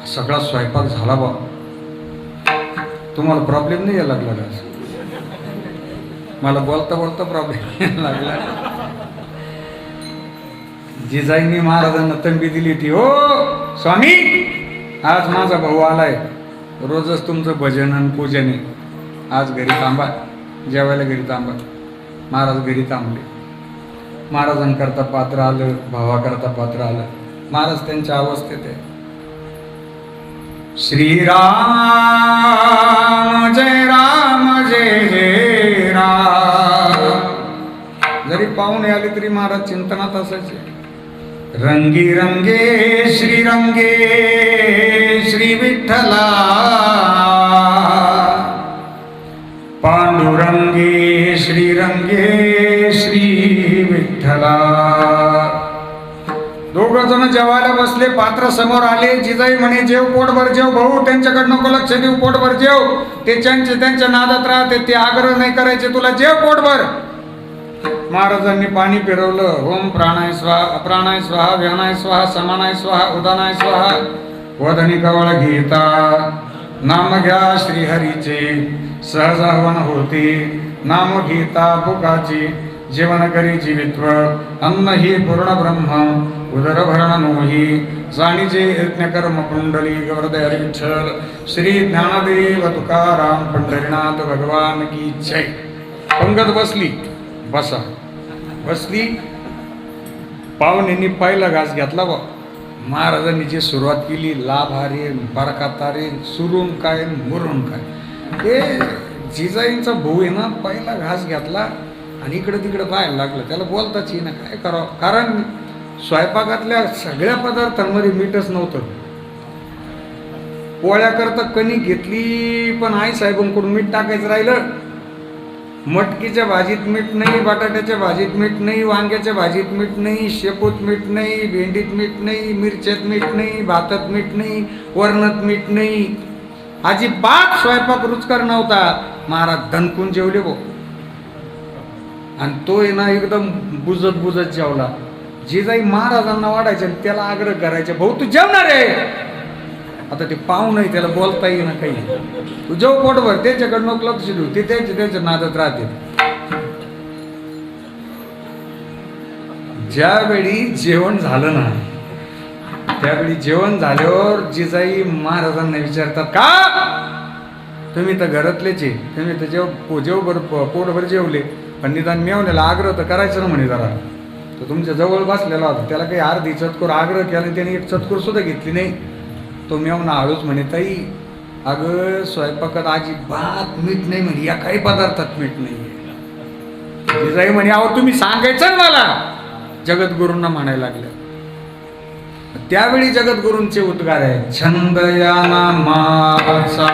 सगळा स्वयंपाक झाला बा. तुम्हाला प्रॉब्लेम नाही यायला लागला का? मला बोलता बोलता प्रॉब्लेम यायला लागला. जिजाईंनी महाराजांना तंबी दिली ती, हो स्वामी, आज माझा भाऊ आलाय, रोजच तुमचं भजन आणि पूजन आहे, आज घरी थांबा, जेवायला घरी थांबा. महाराज घरी थांबले. महाराजांकरता पात्र आलं, भावाकरता पात्र आलं. महाराज त्यांच्या अवस्थेत आहे. श्रीराम जय राम जय राम. जरी पाहुणे आले तरी महाराज चिंतनात असायचे. रंगी रंगे श्री विठ्ठला, पांडुरंगे श्री विठ्ठला. 2 जण जेवायला बसले. पात्र समोर आले. जिजाई म्हणे, जेव पोटभर जेव भाऊ, त्यांच्याकडे नको लक्ष देऊ, पोटभर जेव. ते त्यांच्या नादात राहते, ते आग्रह नाही करायचे, तुला जेव पोटभर. महाराजांनी पाणी फिरवलं. ओम प्राणाय स्वाहा, अप्राणाय स्वाहा, व्यानाय स्वाहा, समानाय स्वाहा, उदानाय स्वाहा. वदनी कवळ गीता, नाम घ्या श्रीहरीचे, सहज आव्हान होते. नाम गीता पुकाची, जीवन करी जीवित्व. अन्न ही पूर्ण ब्रह्म, उदर भरण नोही. जाणीचे यज्ञ कर्म कुंडली गवरदय विठ्ठल. श्री ज्ञानदेव तुकाराम पंढरीनाथ भगवान की जय. पंगत बसली. बसा. बसली. पाहुण्यांनी पहिला घास घेतला बा. महाराजांनी जी सुरुवात केली, लाभारे बरकातारे, सुरून काय मुरून काय. हे जिजाईंचा भाऊ आहे ना, पहिला घास घेतला आणि इकडे तिकडे पाहायला लागलं. त्याला बोलताच येईना, काय करावं. कारण स्वयंपाकातल्या सगळ्या पदार्थांमध्ये मीठच नव्हतं. पोळ्याकरता कणिक घेतली, पण आई साहेबांकडून मीठ टाकायचं राहिलं. मटकीच्या भाजीत मीठ नाही, बटाट्याच्या भाजीत मीठ नाही, वांग्याच्या भाजीत मीठ नाही, शेपूत मीठ नाही, भेंडीत मीठ नाही, मिरच्यात मीठ नाही, भातात मीठ नाही, वरणात मीठ नाही. अजिबात स्वयंपाक रुचकर नव्हता. महाराज दणकून जेवले बो. आणि तो आहे ना एकदम बुजत जेवला. जिजाई महाराजांना वाढायचे आणि त्याला आग्रह करायचे, भाऊ तू जेवणार आहे. आता ते पाहू नाही, त्याला बोलता येईना काही. तू जेव पोटभर, त्याच्याकडे नको लक्ष देऊ, ते त्यांच्या नादात राहते. ज्यावेळी जेवण झालं ना, त्यावेळी जेवण झाल्यावर जिजाई महाराजांना विचारतात, का तुम्ही तर घरातलेच आहे, तुम्ही तर जेवभर पोटभर जेवले, पण निदान मेवण्याला आग्रह तर करायचं ना म्हणे जरा. तो तुमच्या जवळ बसलेला होता, त्याला काही अर्धी चतकोर आग्रह केला, त्याने एक चतकोर सुद्धा घेतली नाही. तो मेवना हळूच म्हणे, ताई अगं स्वयंपाकात अजिबात मीठ नाही म्हणे, या काही पदार्थात मीठ नाही. जिजाई म्हणे, अहो तुम्ही सांगायचं ना मला. जगद्गुरूंना म्हणायला लागल्या. त्यावेळी जगद्गुरूंचे उद्गार आहे, छंद या नामाचा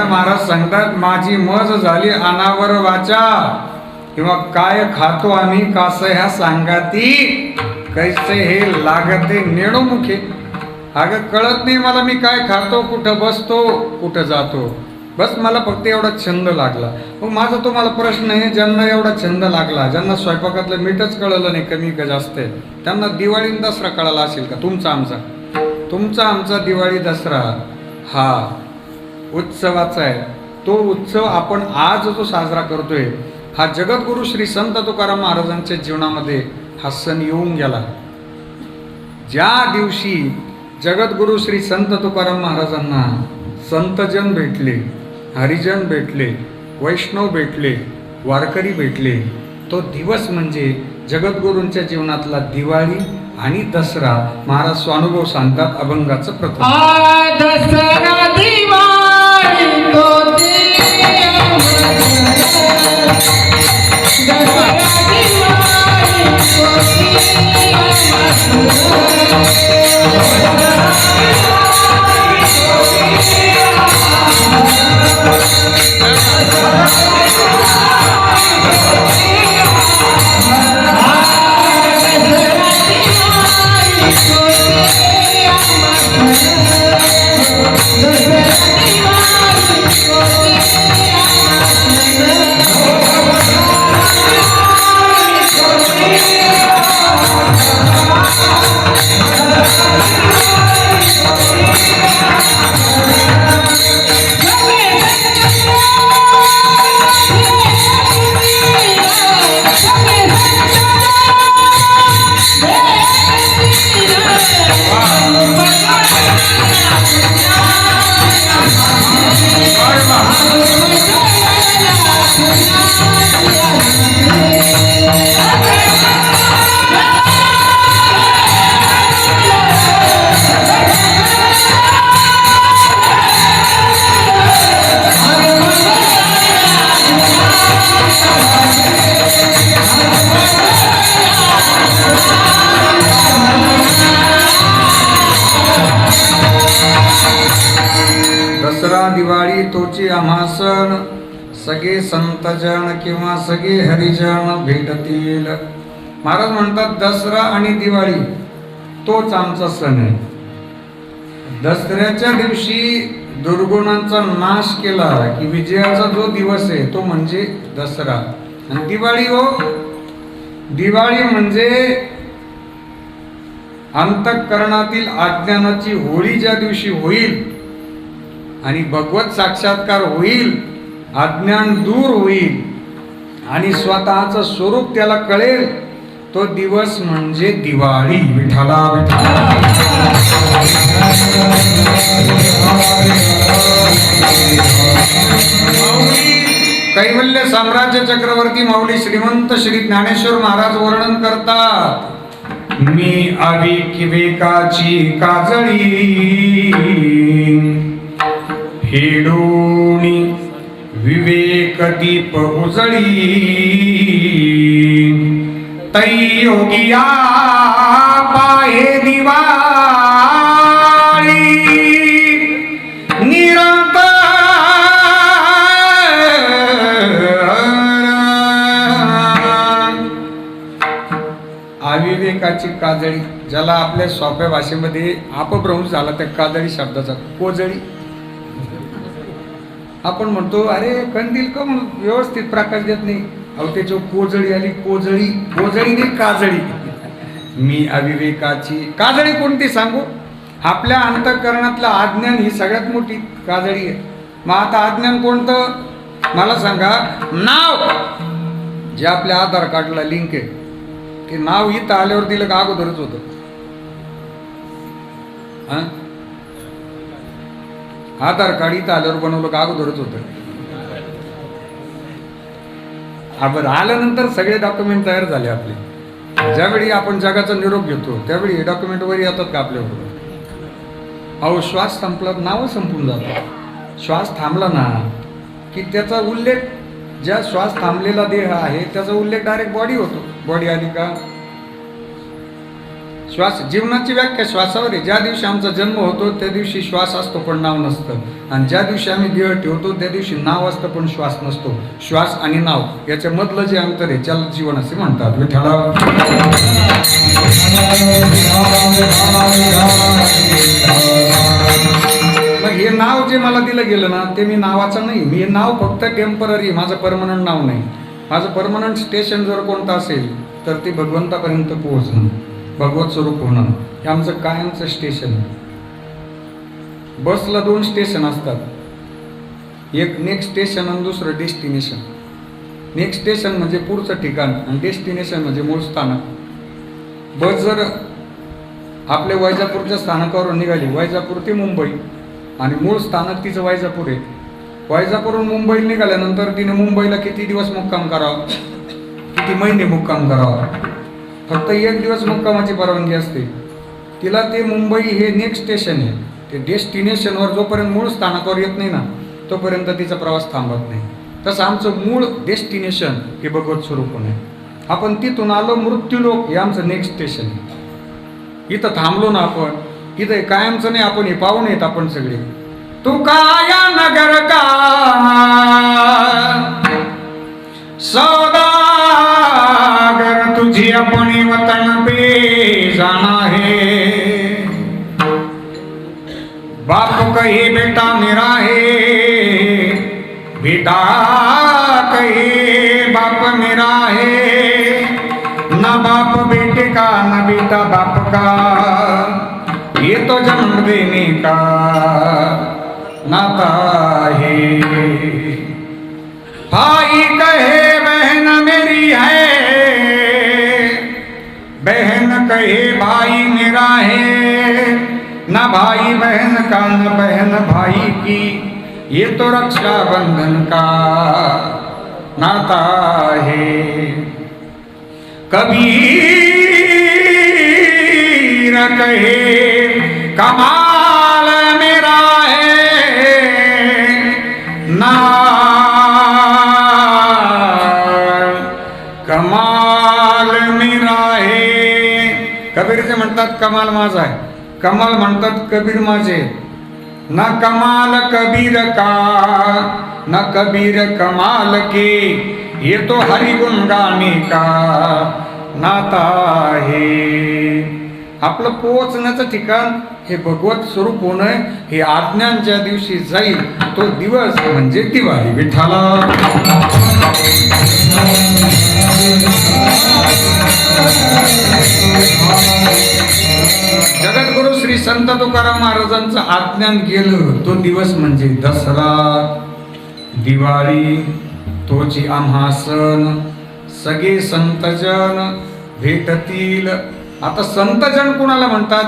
महाराज सांगतात, माझी मज झाली अनावर वाचा, किंवा काय खातो आम्ही कास ह्या सांगाती, कैसे हे लागते नेणोमुखे. अगं कळत नाही मला मी काय खातो, कुठं बसतो, कुठं जातो. बस मला फक्त एवढा छंद लागला. मग माझा तुम्हाला प्रश्न आहे, ज्यांना एवढा छंद लागला, ज्यांना स्वयंपाकातलं मीठच कळलं नाही कमी का जास्त आहे, त्यांना दिवाळी दसरा कळाला असेल का? तुमचा आमचा दिवाळी दसरा हा उत्सवाचा आहे. तो उत्सव आपण आज जो साजरा करतोय, हा जगद्गुरु श्री संत तुकाराम महाराजांच्या जीवनामध्ये हा सण येऊन गेला. ज्या दिवशी जगद्गुरु श्री संत तुकाराम महाराजांना संतजन भेटले, हरिजन भेटले, वैष्णव भेटले, वारकरी भेटले, तो दिवस म्हणजे जगद्गुरूंच्या जीवनातला दिवाळी आणि दसरा. महाराज स्वानुभव सांगतात अभंगाचं प्रथम. दसरा दिवाळी दसरा दिवाळी तोची आम्हा सण, सगळे संतजन किंवा सगळे हरिजन भेटतील. महाराज म्हणतात दसरा आणि दिवाळी तोच आमचा सण आहे. दसऱ्याच्या दिवशी दुर्गुणांचा नाश केला की विजयाचा जो दिवस आहे तो म्हणजे दसरा. आणि दिवाळी दिवाळी म्हणजे अंतःकरणातील अज्ञानाची होळी ज्या दिवशी होईल आणि भगवत साक्षात्कार होईल, अज्ञान दूर होईल आणि स्वतःचं स्वरूप त्याला कळेल, तो दिवस म्हणजे दिवाळी. विठ्ठला कैवल्य साम्राज्य चक्रवर्ती माऊली श्रीमंत श्री ज्ञानेश्वर महाराज वर्णन करतात. मी अविवेकाची काजळी फेडूनी विवेक दीप उजळी, तै योगिया पाहे दिवाळी निरंतर. अविवेकाची काजळी, ज्याला आपल्या सोप्या भाषेमध्ये अपभ्रंश झाला त्या काजळी शब्दाचा कोजळी. आपण म्हणतो अरे कंदील का व्यवस्थित प्रकाश देत नाही, अहो त्याच्यावर कोजळी आली. कोजळी नाही काजळी. मी अविवेकाची काजळी कोणती सांगू? आपल्या अंतःकरणातलं अज्ञान ही सगळ्यात मोठी काजळी आहे. मग आता अज्ञान कोणतं मला सांगा? नाव जे आपल्या आधार कार्डला लिंक आहे ते नाव इथं आल्यावर दिलं का अगोदरच होतं? आधार कार्ड इथं आल्यावर बनवलं का अगोदरच होतं? बरं, आल्यानंतर सगळे डॉक्युमेंट तयार झाले आपले. ज्यावेळी आपण जगाचा निरोप घेतो त्यावेळी हे डॉक्युमेंट वर येतात का आपल्याबरोबर? अहो श्वास संपला, नाव संपून जातं. श्वास थांबला ना की त्याचा उल्लेख, ज्या श्वास थांबलेला देह आहे त्याचा उल्लेख डायरेक्ट बॉडी होतो. बॉडी आली का श्वास. जीवनाची व्याख्या श्वासावर आहे. ज्या दिवशी आमचा जन्म होतो त्या दिवशी श्वास असतो पण नाव नसतं, आणि ज्या दिवशी आम्ही देह ठेवतो त्या दिवशी नाव असतं पण श्वास नसतो. श्वास आणि नाव याच्या मधलं जे अंतर आहे त्याला जीवन असे म्हणतात. विठ्ठला मग हे नाव जे मला दिलं गेलं ना ते मी नावाचं नाही. मी हे नाव फक्त टेम्पररी, माझं परमनंट नाव नाही. माझं परमनंट स्टेशन जर कोणतं असेल तर ते भगवंतापर्यंत पोहोचणं, भगवत स्वरूप होणं, हे आमचं कायमचं स्टेशन आहे. बसला 2 स्टेशन असतात, एक नेक्स्ट स्टेशन आणि दुसरं डेस्टिनेशन. नेक्स्ट स्टेशन म्हणजे पुढचं ठिकाण आणि डेस्टिनेशन म्हणजे मूळ स्थानक. बस जर आपल्या वैजापूरच्या स्थानकावरून निघाली, वैजापूर ते मुंबई आणि मूळ स्थानक तिचं वैजापूर आहे. वैजापूरहून मुंबईला निघाल्यानंतर तिने मुंबईला किती दिवस मुक्काम करावा, किती महिने मुक्काम करावा? फक्त 1 दिवस मुक्कामाची परवानगी असते तिला. ते मुंबई हे नेक्स्ट स्टेशन आहे. ते डेस्टिनेशनवर जोपर्यंत मूळ स्थानकावर येत नाही ना तोपर्यंत तिचा प्रवास थांबत नाही. तसं आमचं मूळ डेस्टिनेशन हे भगवत स्वरूप होणे. आपण तिथून आलो मृत्यूलोक हे आमचं नेक्स्ट स्टेशन आहे. इथं थांबलो ना आपण, इथं कायमचं नाही. आपण हे पाहून येत आपण सगळे. तू काया नगर का सौदागर, तुझी अपनी वतन पे जाना है. बाप कहे बेटा मेरा है, बेटा कहे बाप मेरा है. न बाप बेटे का न बेटा बाप का, ये तो जन्म देने का नाता है. भाई कहे बहन मेरी है, बहन कहे भाई मेरा है. न भाई बहन का न बहन भाई की, ये तो रक्षा बंधन का नाता है. कबीर कहे कमाल मेरा है, ना कमाल मेरा है. कबीरचे म्हणतात कमाल माझा आहे, कमाल म्हणतात कबीर माझे. ना कमाल कबीर का न कबीर कमाल के, ये तो हरि गुण गाने का नाता आहे. आपलं पोहोचण्याचं ठिकाण हे भगवत स्वरूप होणं, हे आज्ञान ज्या दिवशी जाईल तो दिवस म्हणजे दिवाळी. विठ्ठला जगद्गुरु श्री संत तुकाराम महाराजांचं आज्ञान गेलं तो दिवस म्हणजे दसरा. दिवाळी तोची आम्हा सण, सगळे संतजन भेटतील. आता संतजन कोणाला म्हणतात?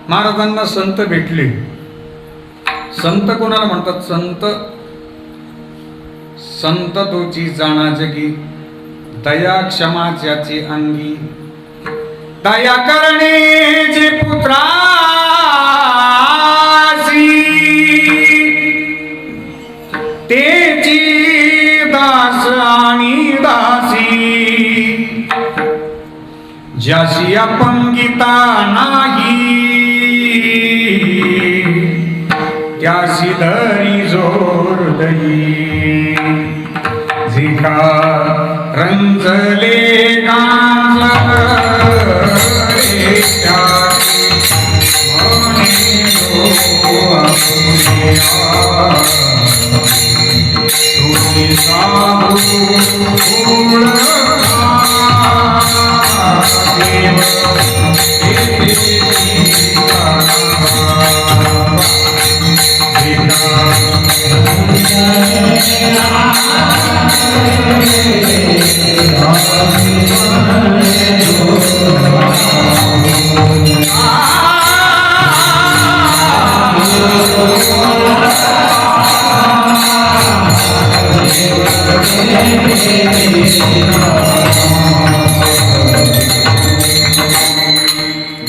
महाराजांना संत भेटले. संत कोणाला म्हणतात? संत संत तोची जाणा जगी, दया क्षमा ज्याची अंगी. दया करणे जे पुत्रासी, तेची दास आणि दासी. ज्याशी अपंगिता नाही, त्याशी धरी जोर दही. जिका रंजले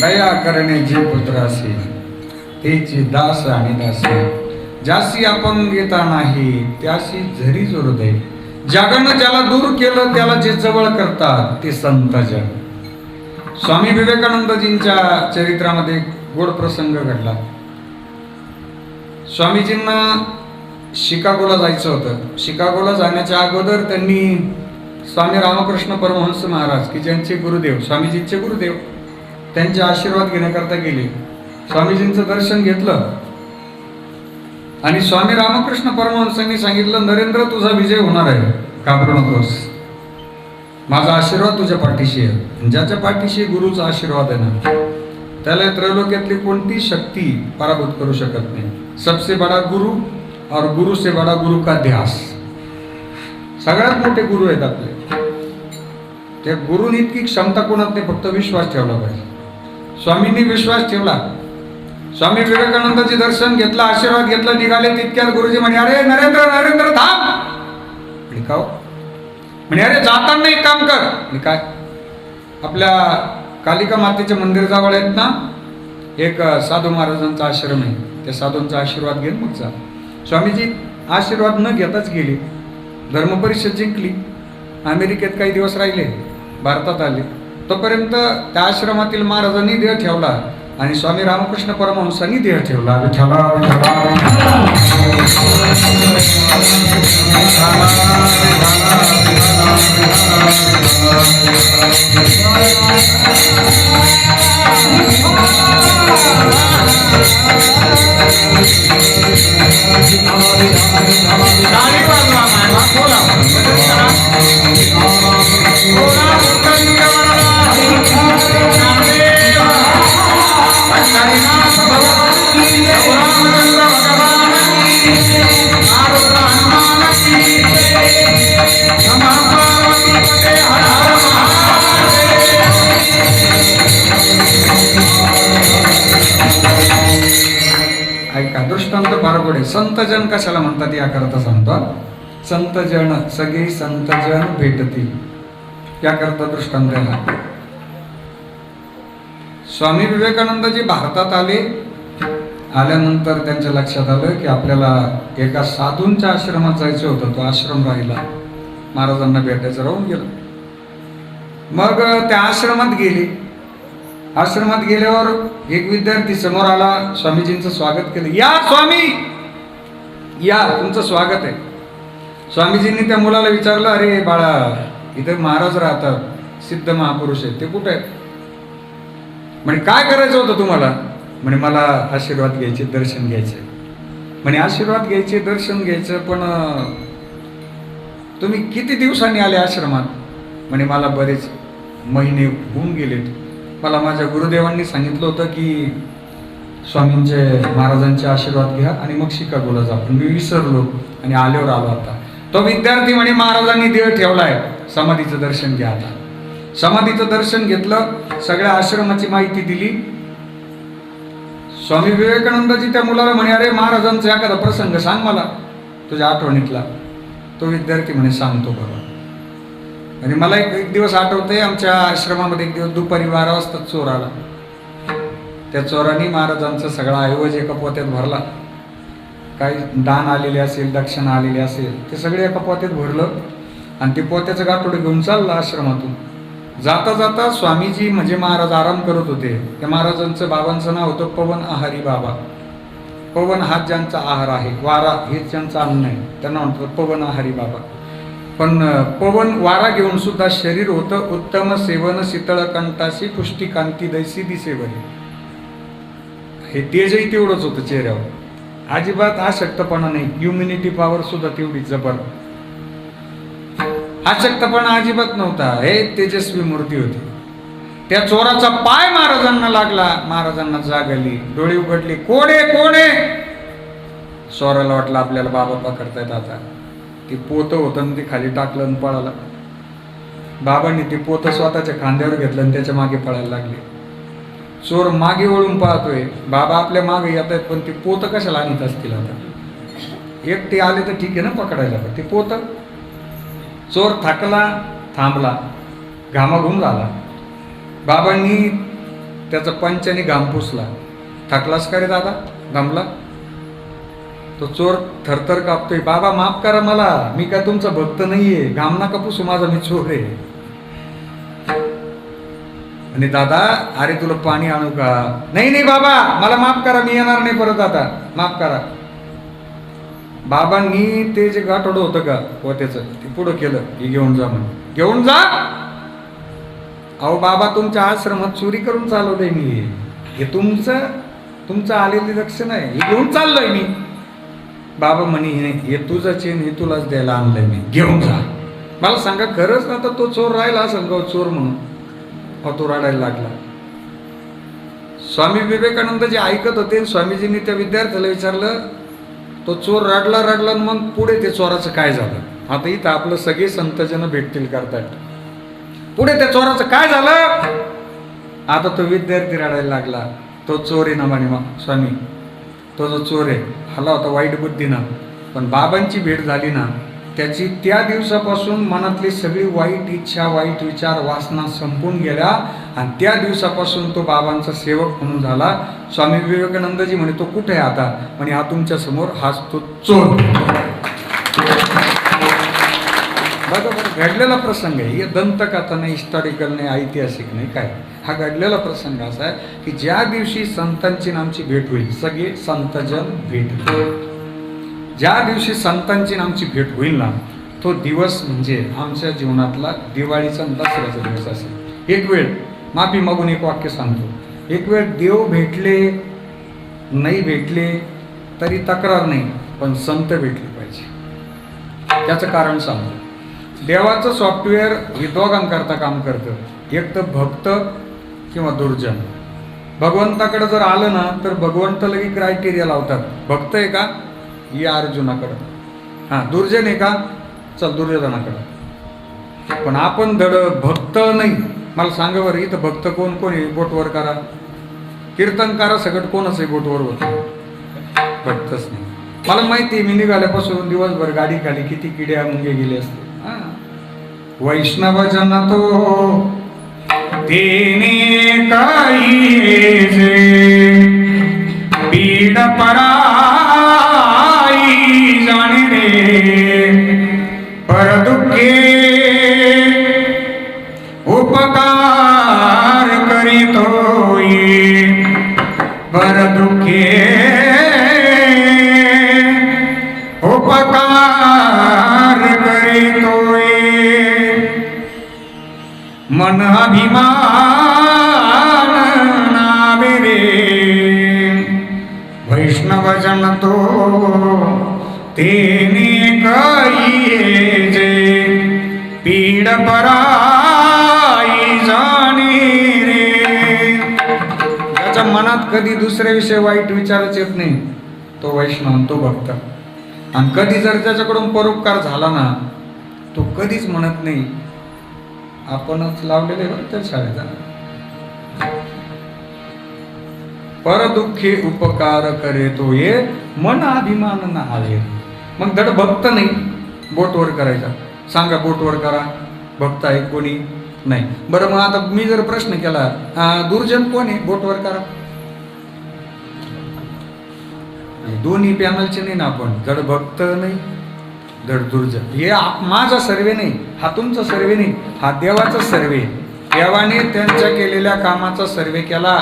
दया करणे जे पुत्रासी, तेची दास आणि दासी. ज्यासी अपंगिता नाही, त्याशी झरी जोर दे. जगानं ज्याला दूर केलं त्याला जे जवळ करतात ते संतजन. स्वामी विवेकानंदजींच्या चरित्रामध्ये गोड प्रसंग घडला. स्वामीजींना शिकागोला जायचं होतं. शिकागोला जाण्याच्या अगोदर त्यांनी स्वामी रामकृष्ण परमहंस महाराज की ज्यांचे गुरुदेव, स्वामीजींचे गुरुदेव, त्यांचे आशीर्वाद घेण्याकरता गेले. स्वामीजींचं दर्शन घेतलं आणि स्वामी रामकृष्ण परमहंसांनी सांगितलं, नरेंद्र तुझा विजय होणार आहे, घाबरू नकोस, माझा आशीर्वाद तुझ्या पाठीशी आहे. ज्याच्या पाठीशी गुरुचा आशीर्वाद आहे ना, त्याला त्रैलोक्यातली कोणती शक्ती पराभूत करू शकत नाही. सबसे बडा गुरु और गुरु से बडा गुरु का ध्यास. सगळ्यात मोठे गुरु आहेत आपले. त्या गुरुनी इतकी क्षमता कोणात नाही, फक्त विश्वास ठेवला पाहिजे. स्वामींनी विश्वास ठेवला. स्वामी विवेकानंदाचे दर्शन घेतलं, आशीर्वाद घेतला, निघाले. तितक्यात गुरुजी म्हणे, अरे नरेंद्र नरेंद्र थांब. का म्हणे, अरे जाताना एक काम कर. काय? आपल्या कालिका मातेच्या मंदिर जवळ आहेत ना, एक साधू महाराजांचा आश्रम आहे, त्या साधूंचा आशीर्वाद घेऊन मग जा. स्वामीजी आशीर्वाद न घेताच गेले. धर्मपरिषद जिंकली. अमेरिकेत काही दिवस राहिले, भारतात आले. तोपर्यंत त्या आश्रमातील महाराजांनी देह ठेवला आणि स्वामी रामकृष्ण परमहंसांनी देह ठेवला. विठ्ठला ऐका, दृष्टांत फार संतजन कशाला म्हणतात याकरता सांगतो. संतजन सगळे संतजन भेटतील याकरता दृष्टांत आहे. स्वामी विवेकानंदजी भारतात आले. आल्यानंतर त्यांच्या लक्षात आलं की आपल्याला एका साधूंच्या आश्रमात जायचं होतं. तो आश्रम राहिला, महाराजांना भेटायचं राहून गेलं. मग त्या आश्रमात गेले. आश्रमात गेल्यावर एक विद्यार्थी समोर आला, स्वामीजींचं स्वागत केलं. या स्वामी या, तुमचं स्वागत आहे. स्वामीजींनी त्या मुलाला विचारलं, अरे बाळा, इथं महाराज राहतात, सिद्ध महापुरुष आहेत, ते कुठे आहेत? म्हणे काय करायचं होतं तुम्हाला? म्हणे मला आशीर्वाद घ्यायचे, दर्शन घ्यायचे. म्हणे आशीर्वाद घ्यायचे, दर्शन घ्यायचं, पण तुम्ही किती दिवसांनी आले आश्रमात? म्हणे मला बरेच महिने होऊन गेलेत. मला माझ्या गुरुदेवांनी सांगितलं होतं की स्वामींचे महाराजांचे आशीर्वाद घ्या आणि मग शिकागोला जा, पण मी विसरलो आणि आल्यावर आलो आता. तो विद्यार्थी म्हणे महाराजांनी देह ठेवलाय, समाधीचं दर्शन घ्या. आता समाधीचं दर्शन घेतलं, सगळ्या आश्रमाची माहिती दिली. स्वामी विवेकानंदजी त्या मुलाला म्हणे, अरे महाराजांचा एखादा प्रसंग सांग मला तुझ्या आठवणीतला. तो विद्यार्थी म्हणे, सांगतो बाबा. आणि मला एक दिवस आठवतंय, आमच्या आश्रमामध्ये एक दिवस दुपारी 12 वाजता चोर आला. त्या चोरांनी महाराजांचा सगळा ऐवज एका पोत्यात भरला. काही दान आलेले असेल, दक्षिणा आलेली असेल, ते सगळे एका पोत्यात भरलं आणि ते पोत्याचं गाठोडं घेऊन चाललं आश्रमातून. जाता जाता स्वामीजी म्हणजे महाराज आराम करत होते. त्या महाराजांचं बाबांचं नाव होतं पवन आहारी बाबा. पवन हा ज्यांचा आहार आहे, वारा हेच ज्यांचं अन्न आहे, त्यांना म्हणतात पवन आहारी बाबा. पण पवन वारा घेऊन सुद्धा शरीर होतं उत्तम सेवन शीतळ कंठाशी पुष्टी कांती दैसी दिसेवरी. हे तेजही तेवढंच होतं चेहऱ्यावर, अजिबात आशक्तपणा नाही. इम्युनिटी पॉवर सुद्धा तेवढी जबर, आशक्तपणा अजिबात नव्हता. हे तेजस्वी मूर्ती होती. त्या चोराचा पाय महाराजांना लागला, महाराजांना जाग आली, डोळे उघडले, कोण आहे कोण आहे? चोराला वाटलं आपल्याला बाबा पकडतायत आता. ते पोतं होतं आणि ते खाली टाकलं आणि पळाला. बाबांनी ते पोतं स्वतःच्या खांद्यावर घेतलं आणि त्याच्या मागे पळायला लागले. चोर मागे वळून पाहतोय, बाबा आपल्या मागे येत आहेत, पण ते पोतं कशाला आणत असतील आता? एकटे आले तर ठीक आहे ना पकडायला, पण ते पोतं. चोर थकला, थांबला, घामाघूम झाला. बाबांनी त्याचा पंचाने घाम पुसला. थकलास का रे दादा, घामला? तो चोर थरथर कापतोय, बाबा माफ करा मला, मी काय तुमचा भक्त नाहीये, घाम नका पुसू माझा, मी चोर आहे. आणि दादा, अरे तुला पाणी आणू का? नाही नाही बाबा, मला माफ करा, मी येणार नाही परत आता, माफ करा. बाबांनी ते जे गाठोडं होतं का पोत्याचं, ते पुढं केलं, हे घेऊन जा म्हणून. घेऊन जा? अहो बाबा, तुमच्या आश्रमात चोरी करून चालवलंय मी, हे तुमचं आलेली दक्षिणा आहे, हे घेऊन चाललोय मी. बाबा म्हणे, हे तुझं चेन, हे तुलाच द्यायला आणलंय मी, घेऊन जा. मला सांगा, खरंच ना तर तो चोर राहिला असेल का चोर म्हणून? तो रडायला लागला. स्वामी विवेकानंद जे ऐकत होते, स्वामीजींनी त्या विद्यार्थ्याला विचारलं. तो चोर रडला, मग पुढे ते चोराचं काय झालं? आता इथं आपलं सगळे संतजन भेटतील करतात. पुढे त्या चोराचं काय झालं? आता तो विद्यार्थी रडायला लागला. तो चोर आहे ना म्हणे स्वामी, तो जो चोर आहे आला होता वाईट बुद्धीनं, पण बाबांची भेट झाली ना, त्याची त्या दिवसापासून मनातली सगळी वाईट इच्छा, वाईट विचार, वासना संपून गेल्या आणि त्या दिवसापासून तो बाबांचा सेवक म्हणून झाला. स्वामी विवेकानंदजी म्हणे, तो कुठे आहे आता? म्हणे, हा तुमच्या समोर, हाच तो चोर. बरोबर घडलेला प्रसंग आहे. हे दंतकथा नाही, हिस्टॉरिकल नाही, ऐतिहासिक नाही, काय. हा घडलेला प्रसंग असा आहे की ज्या दिवशी संतांची आमची भेट होईल, सगळे संतजन भेट, ज्या दिवशी संतांची आमची भेट होईल ना, तो दिवस म्हणजे आमच्या जीवनातला दिवाळीचा दसऱ्याचा दिवस असेल. एक वेळ माफी मागून एक वाक्य सांगतो. एक वेळ देव भेटले नाही भेटले तरी तक्रार नाही, पण संत भेटले पाहिजे. त्याचं कारण सांगतो. देवाचं सॉफ्टवेअर हे दोघांकरता काम करतं, एक तर भक्त किंवा दुर्जन. भगवंताकडे जर आलं ना तर भगवंत लगे क्रायटेरिया लावतात. भक्त आहे का? या अर्जुनाकडं. हां, दुर्जन आहे का? चल दुर्योधनाकडं. पण आपण धड भक्त नाही. मला सांगा बरं, इथं भक्त कोण कोण आहे? बोटवर करा. कीर्तनकारा सगळं कोणच आहे बोटवर होतं? भक्तच नाही. मला माहिती आहे, मी निघाल्यापासून दिवसभर गाडी खाली किती किड्या मुंगे गेले असते. वैष्णव जन तो तेने काही जे पीड पराई जाणे रे, पर दुःखे उपकार करीतोय, पर दुःखे उपकार मन अभिमान नावे रे वैष्णव जन तो तेने कहिए जे पीड पराई जाणे रे. ज्याच्या मनात कधी दुसऱ्याविषयी वाईट विचारच येत नाही तो वैष्णव, तो भक्त. आणि कधी जर त्याच्याकडून परोपकार झाला ना, तो कधीच म्हणत नाही आपणच लावलेले बरं त्या शाळेचा. पर दुःखी उपकार करे तो ये मन अभिमान ना आले. मग धड भक्त नाही, बोटवर करायचा. सांगा बोटवर करा, भक्त आहे कोणी नाही. बरं मग आता मी जर प्रश्न केला दुर्जन कोण आहे, बोटवर करा. दोन्ही पॅनलचे नाही ना आपण. धड भक्त नाही, धड दुर्जन. हे माझा सर्वे नाही, हा तुमचा सर्वे नाही, हा देवाचा सर्वे. देवाने त्यांच्या केलेल्या कामाचा सर्वे केला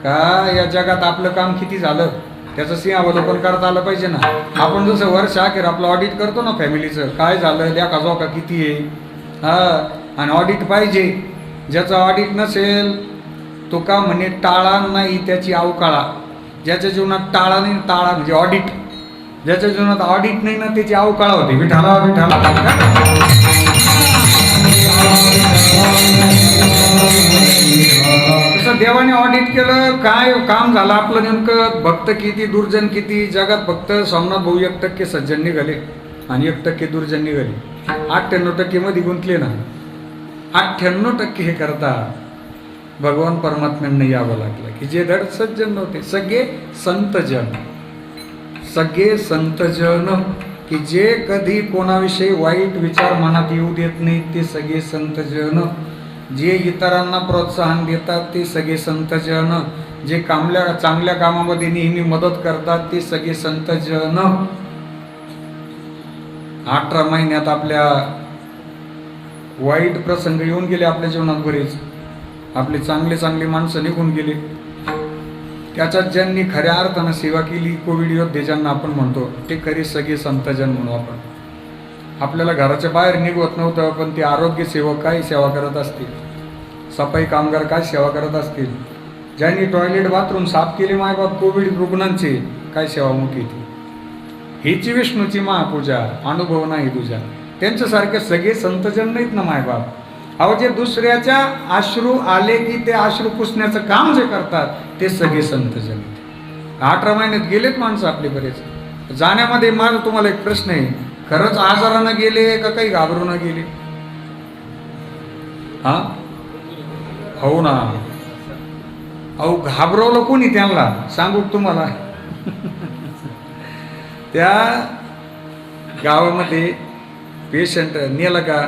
का या जगात आपलं काम किती झालं त्याचं सिंहावलोकन करता आलं पाहिजे ना. आपण जसं वर्ष अखेर आपलं ऑडिट करतो ना फॅमिलीचं, काय झालं लेखा जोखा किती आहे, हा. आणि ऑडिट पाहिजे. ज्याचं ऑडिट नसेल तो का म्हणे टाळा नाही त्याची अवकाळा. ज्याच्या जीवनात टाळा नाही, टाळा म्हणजे ऑडिट. ज्याच्या जीवनात ऑडिट नाही ना त्याची अवकाळा होते. विठाला विठाला. तसं देवाने ऑडिट केलं, काय काम झालं आपलं नेमकं, भक्त किती दुर्जन किती. जगात फक्त सोमनाथ भाऊ 1% सज्जन निघाले आणि 1% दुर्जन निघाले. 98% मध्ये गुंतले ना. 98% हे करता भगवान परमात्म्यांना यावं लागलं की जे धड सज्जन नव्हते. सगळे संतजन, सगळे संतजन की जे कधी कोणाविषयी वाईट विचार मनात येऊ देत नाही ते सगळे संतजन. जे इतरांना प्रोत्साहन देतात ते सगळे संतजन. जे चांगल्या कामामध्ये नेहमी मदत करतात ते सगळे संतजन. 18 महिन्यात आपल्या वाईट प्रसंग येऊन गेले आपल्या जीवनात बरेच. आपले चांगले माणसं निघून गेले. त्याच्यात ज्यांनी खऱ्या अर्थानं सेवा केली, कोविड योद्धे ज्यांना आपण म्हणतो, ते खरे सगळे संतजन म्हणू आपण. आपल्याला घराच्या बाहेर निघवत नव्हतं पण ते आरोग्य सेवक काय सेवा करत असतील, सफाई कामगार काय सेवा करत असतील, ज्यांनी टॉयलेट बाथरूम साफ केले मायबाप कोविड रुग्णांचे, काय सेवा मोठी ती. हीची विष्णूची महापूजा, अनुभव नाही तुझ्या. त्यांच्यासारखे सगळे संतजन नाहीत ना मायबाप. अहो जे दुसऱ्याच्या अश्रू आले की ते अश्रू पुसण्याचं काम जे करतात ते सगळे संतजन. 18 महिन्यात गेलेत माणसं आपले बरेच. जाण्यामध्ये माझा तुम्हाला एक प्रश्न आहे, खरंच आजारानं गेले का काही घाबरून गेले? हा हो ना. अहो घाबरवलं कोणी त्यांना सांगू तुम्हाला. त्या गावामध्ये पेशंट नेला का,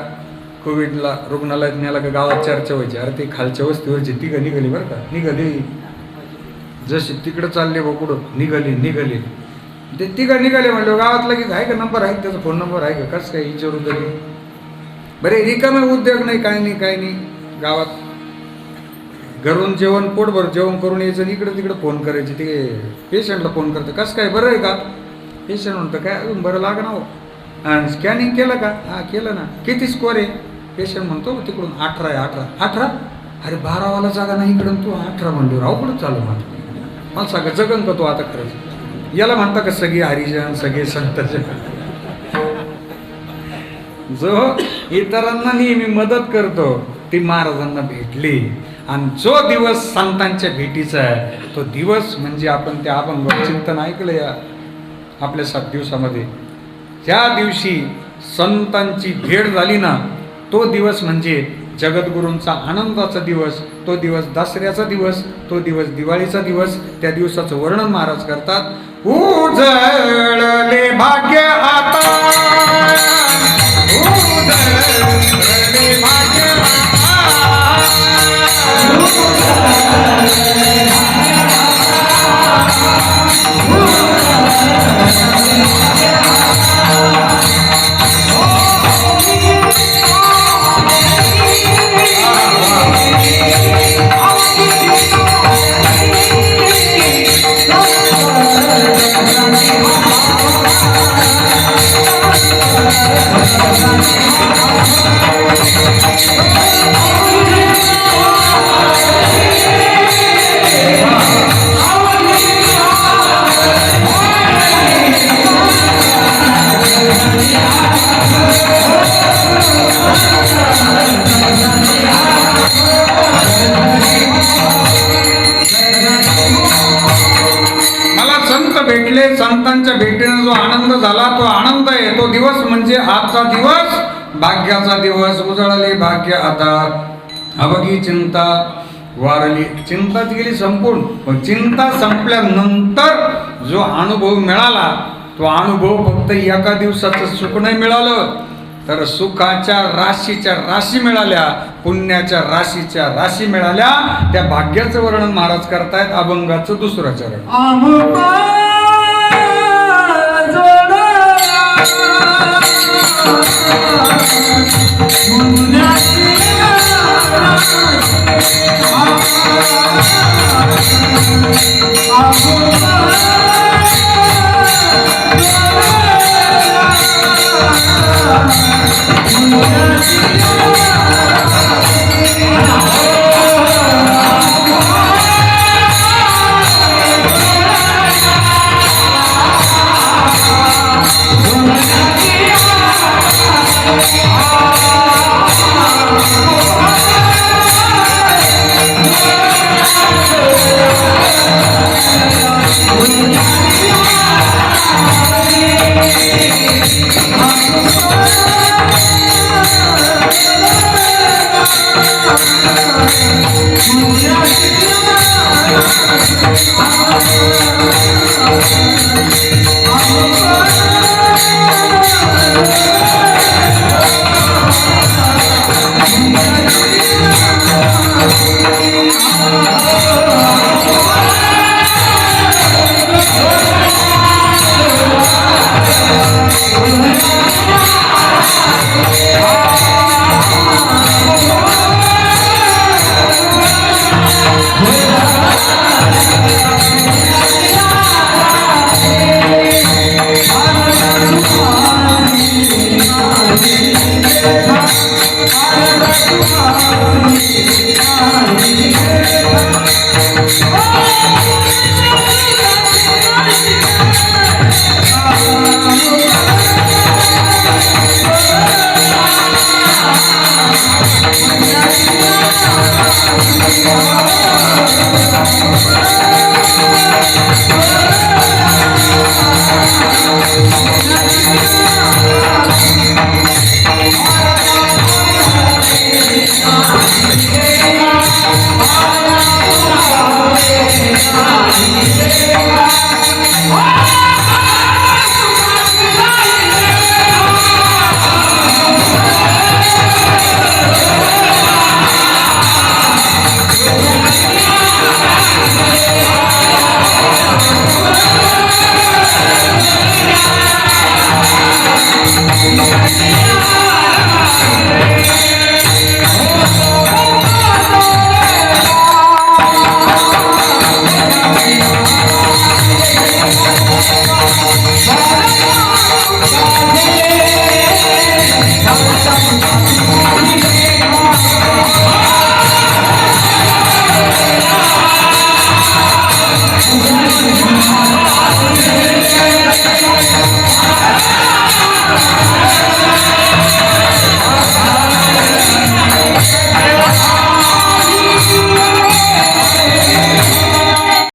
कोविडला रुग्णालयात नेला का गावात चर्चा व्हायची, अरे ते खालच्या वस्तीवरची तिघं निघाली बरं का, निघाली जशी तिकडं चालले बा कुठं निघाली ते तिघं निघाले म्हणलं गावात लगेच आहे का नंबर आहे त्याचा, फोन नंबर आहे का, कसं काय विचारू तरी. बरे रिकामे उद्योग नाही काय नाही गावात. घरून जेवण पोटभर जेवण करून यायचं आणि इकडं तिकडं फोन करायचे. ते पेशंटला फोन करतं, कसं काय बरं आहे का, पेशंट म्हणतं काय अजून बरं लाग ना हो. स्कॅनिंग केलं का, हां केलं ना, किती स्कोअर आहे, पेशंट म्हणतो तिकडून 18 आहे. 18 अरे 12वाला जागा नाही इकडून, तू 18 म्हणलो राहू कुठं चालू मला सांगा जगन का तो आता खरंच. याला म्हणता का सगळे हरिजन सगळे संतजन. जो इतरांना नेहमी मदत करतो ती महाराजांना भेटली. आणि जो दिवस संतांच्या भेटीचा आहे तो दिवस म्हणजे आपण त्या अभंग चिंतन ऐकलं या आपल्या 7 दिवसामध्ये. ज्या दिवशी संतांची भेट झाली ना तो दिवस म्हणजे जगद्गुरूंचा आनंदाचा दिवस, तो दिवस दसऱ्याचा दिवस, तो दिवस दिवाळीचा दिवस. त्या दिवसाचं वर्णन महाराज करतात, उजळले भाग्य आता, उजळले भाग्य गेले संतांच्या भेटीने जो आनंद झाला तो आनंद आहे. तो दिवस म्हणजे आजचा दिवस भाग्याचा दिवस. उजळले भाग्य आता अवघी चिंता वारली. चिंताच गेली संपूर्ण. पण चिंता संपल्यानंतर जो अनुभव मिळाला तो अनुभव फक्त एका दिवसाचं सुख नाही मिळालं, तर सुखाच्या राशीच्या राशी मिळाल्या, पुण्याच्या राशीच्या राशी मिळाल्या. त्या भाग्याचं वर्णन महाराज करतायत अभंगाचं दुसरं चरण. अमुका जोडा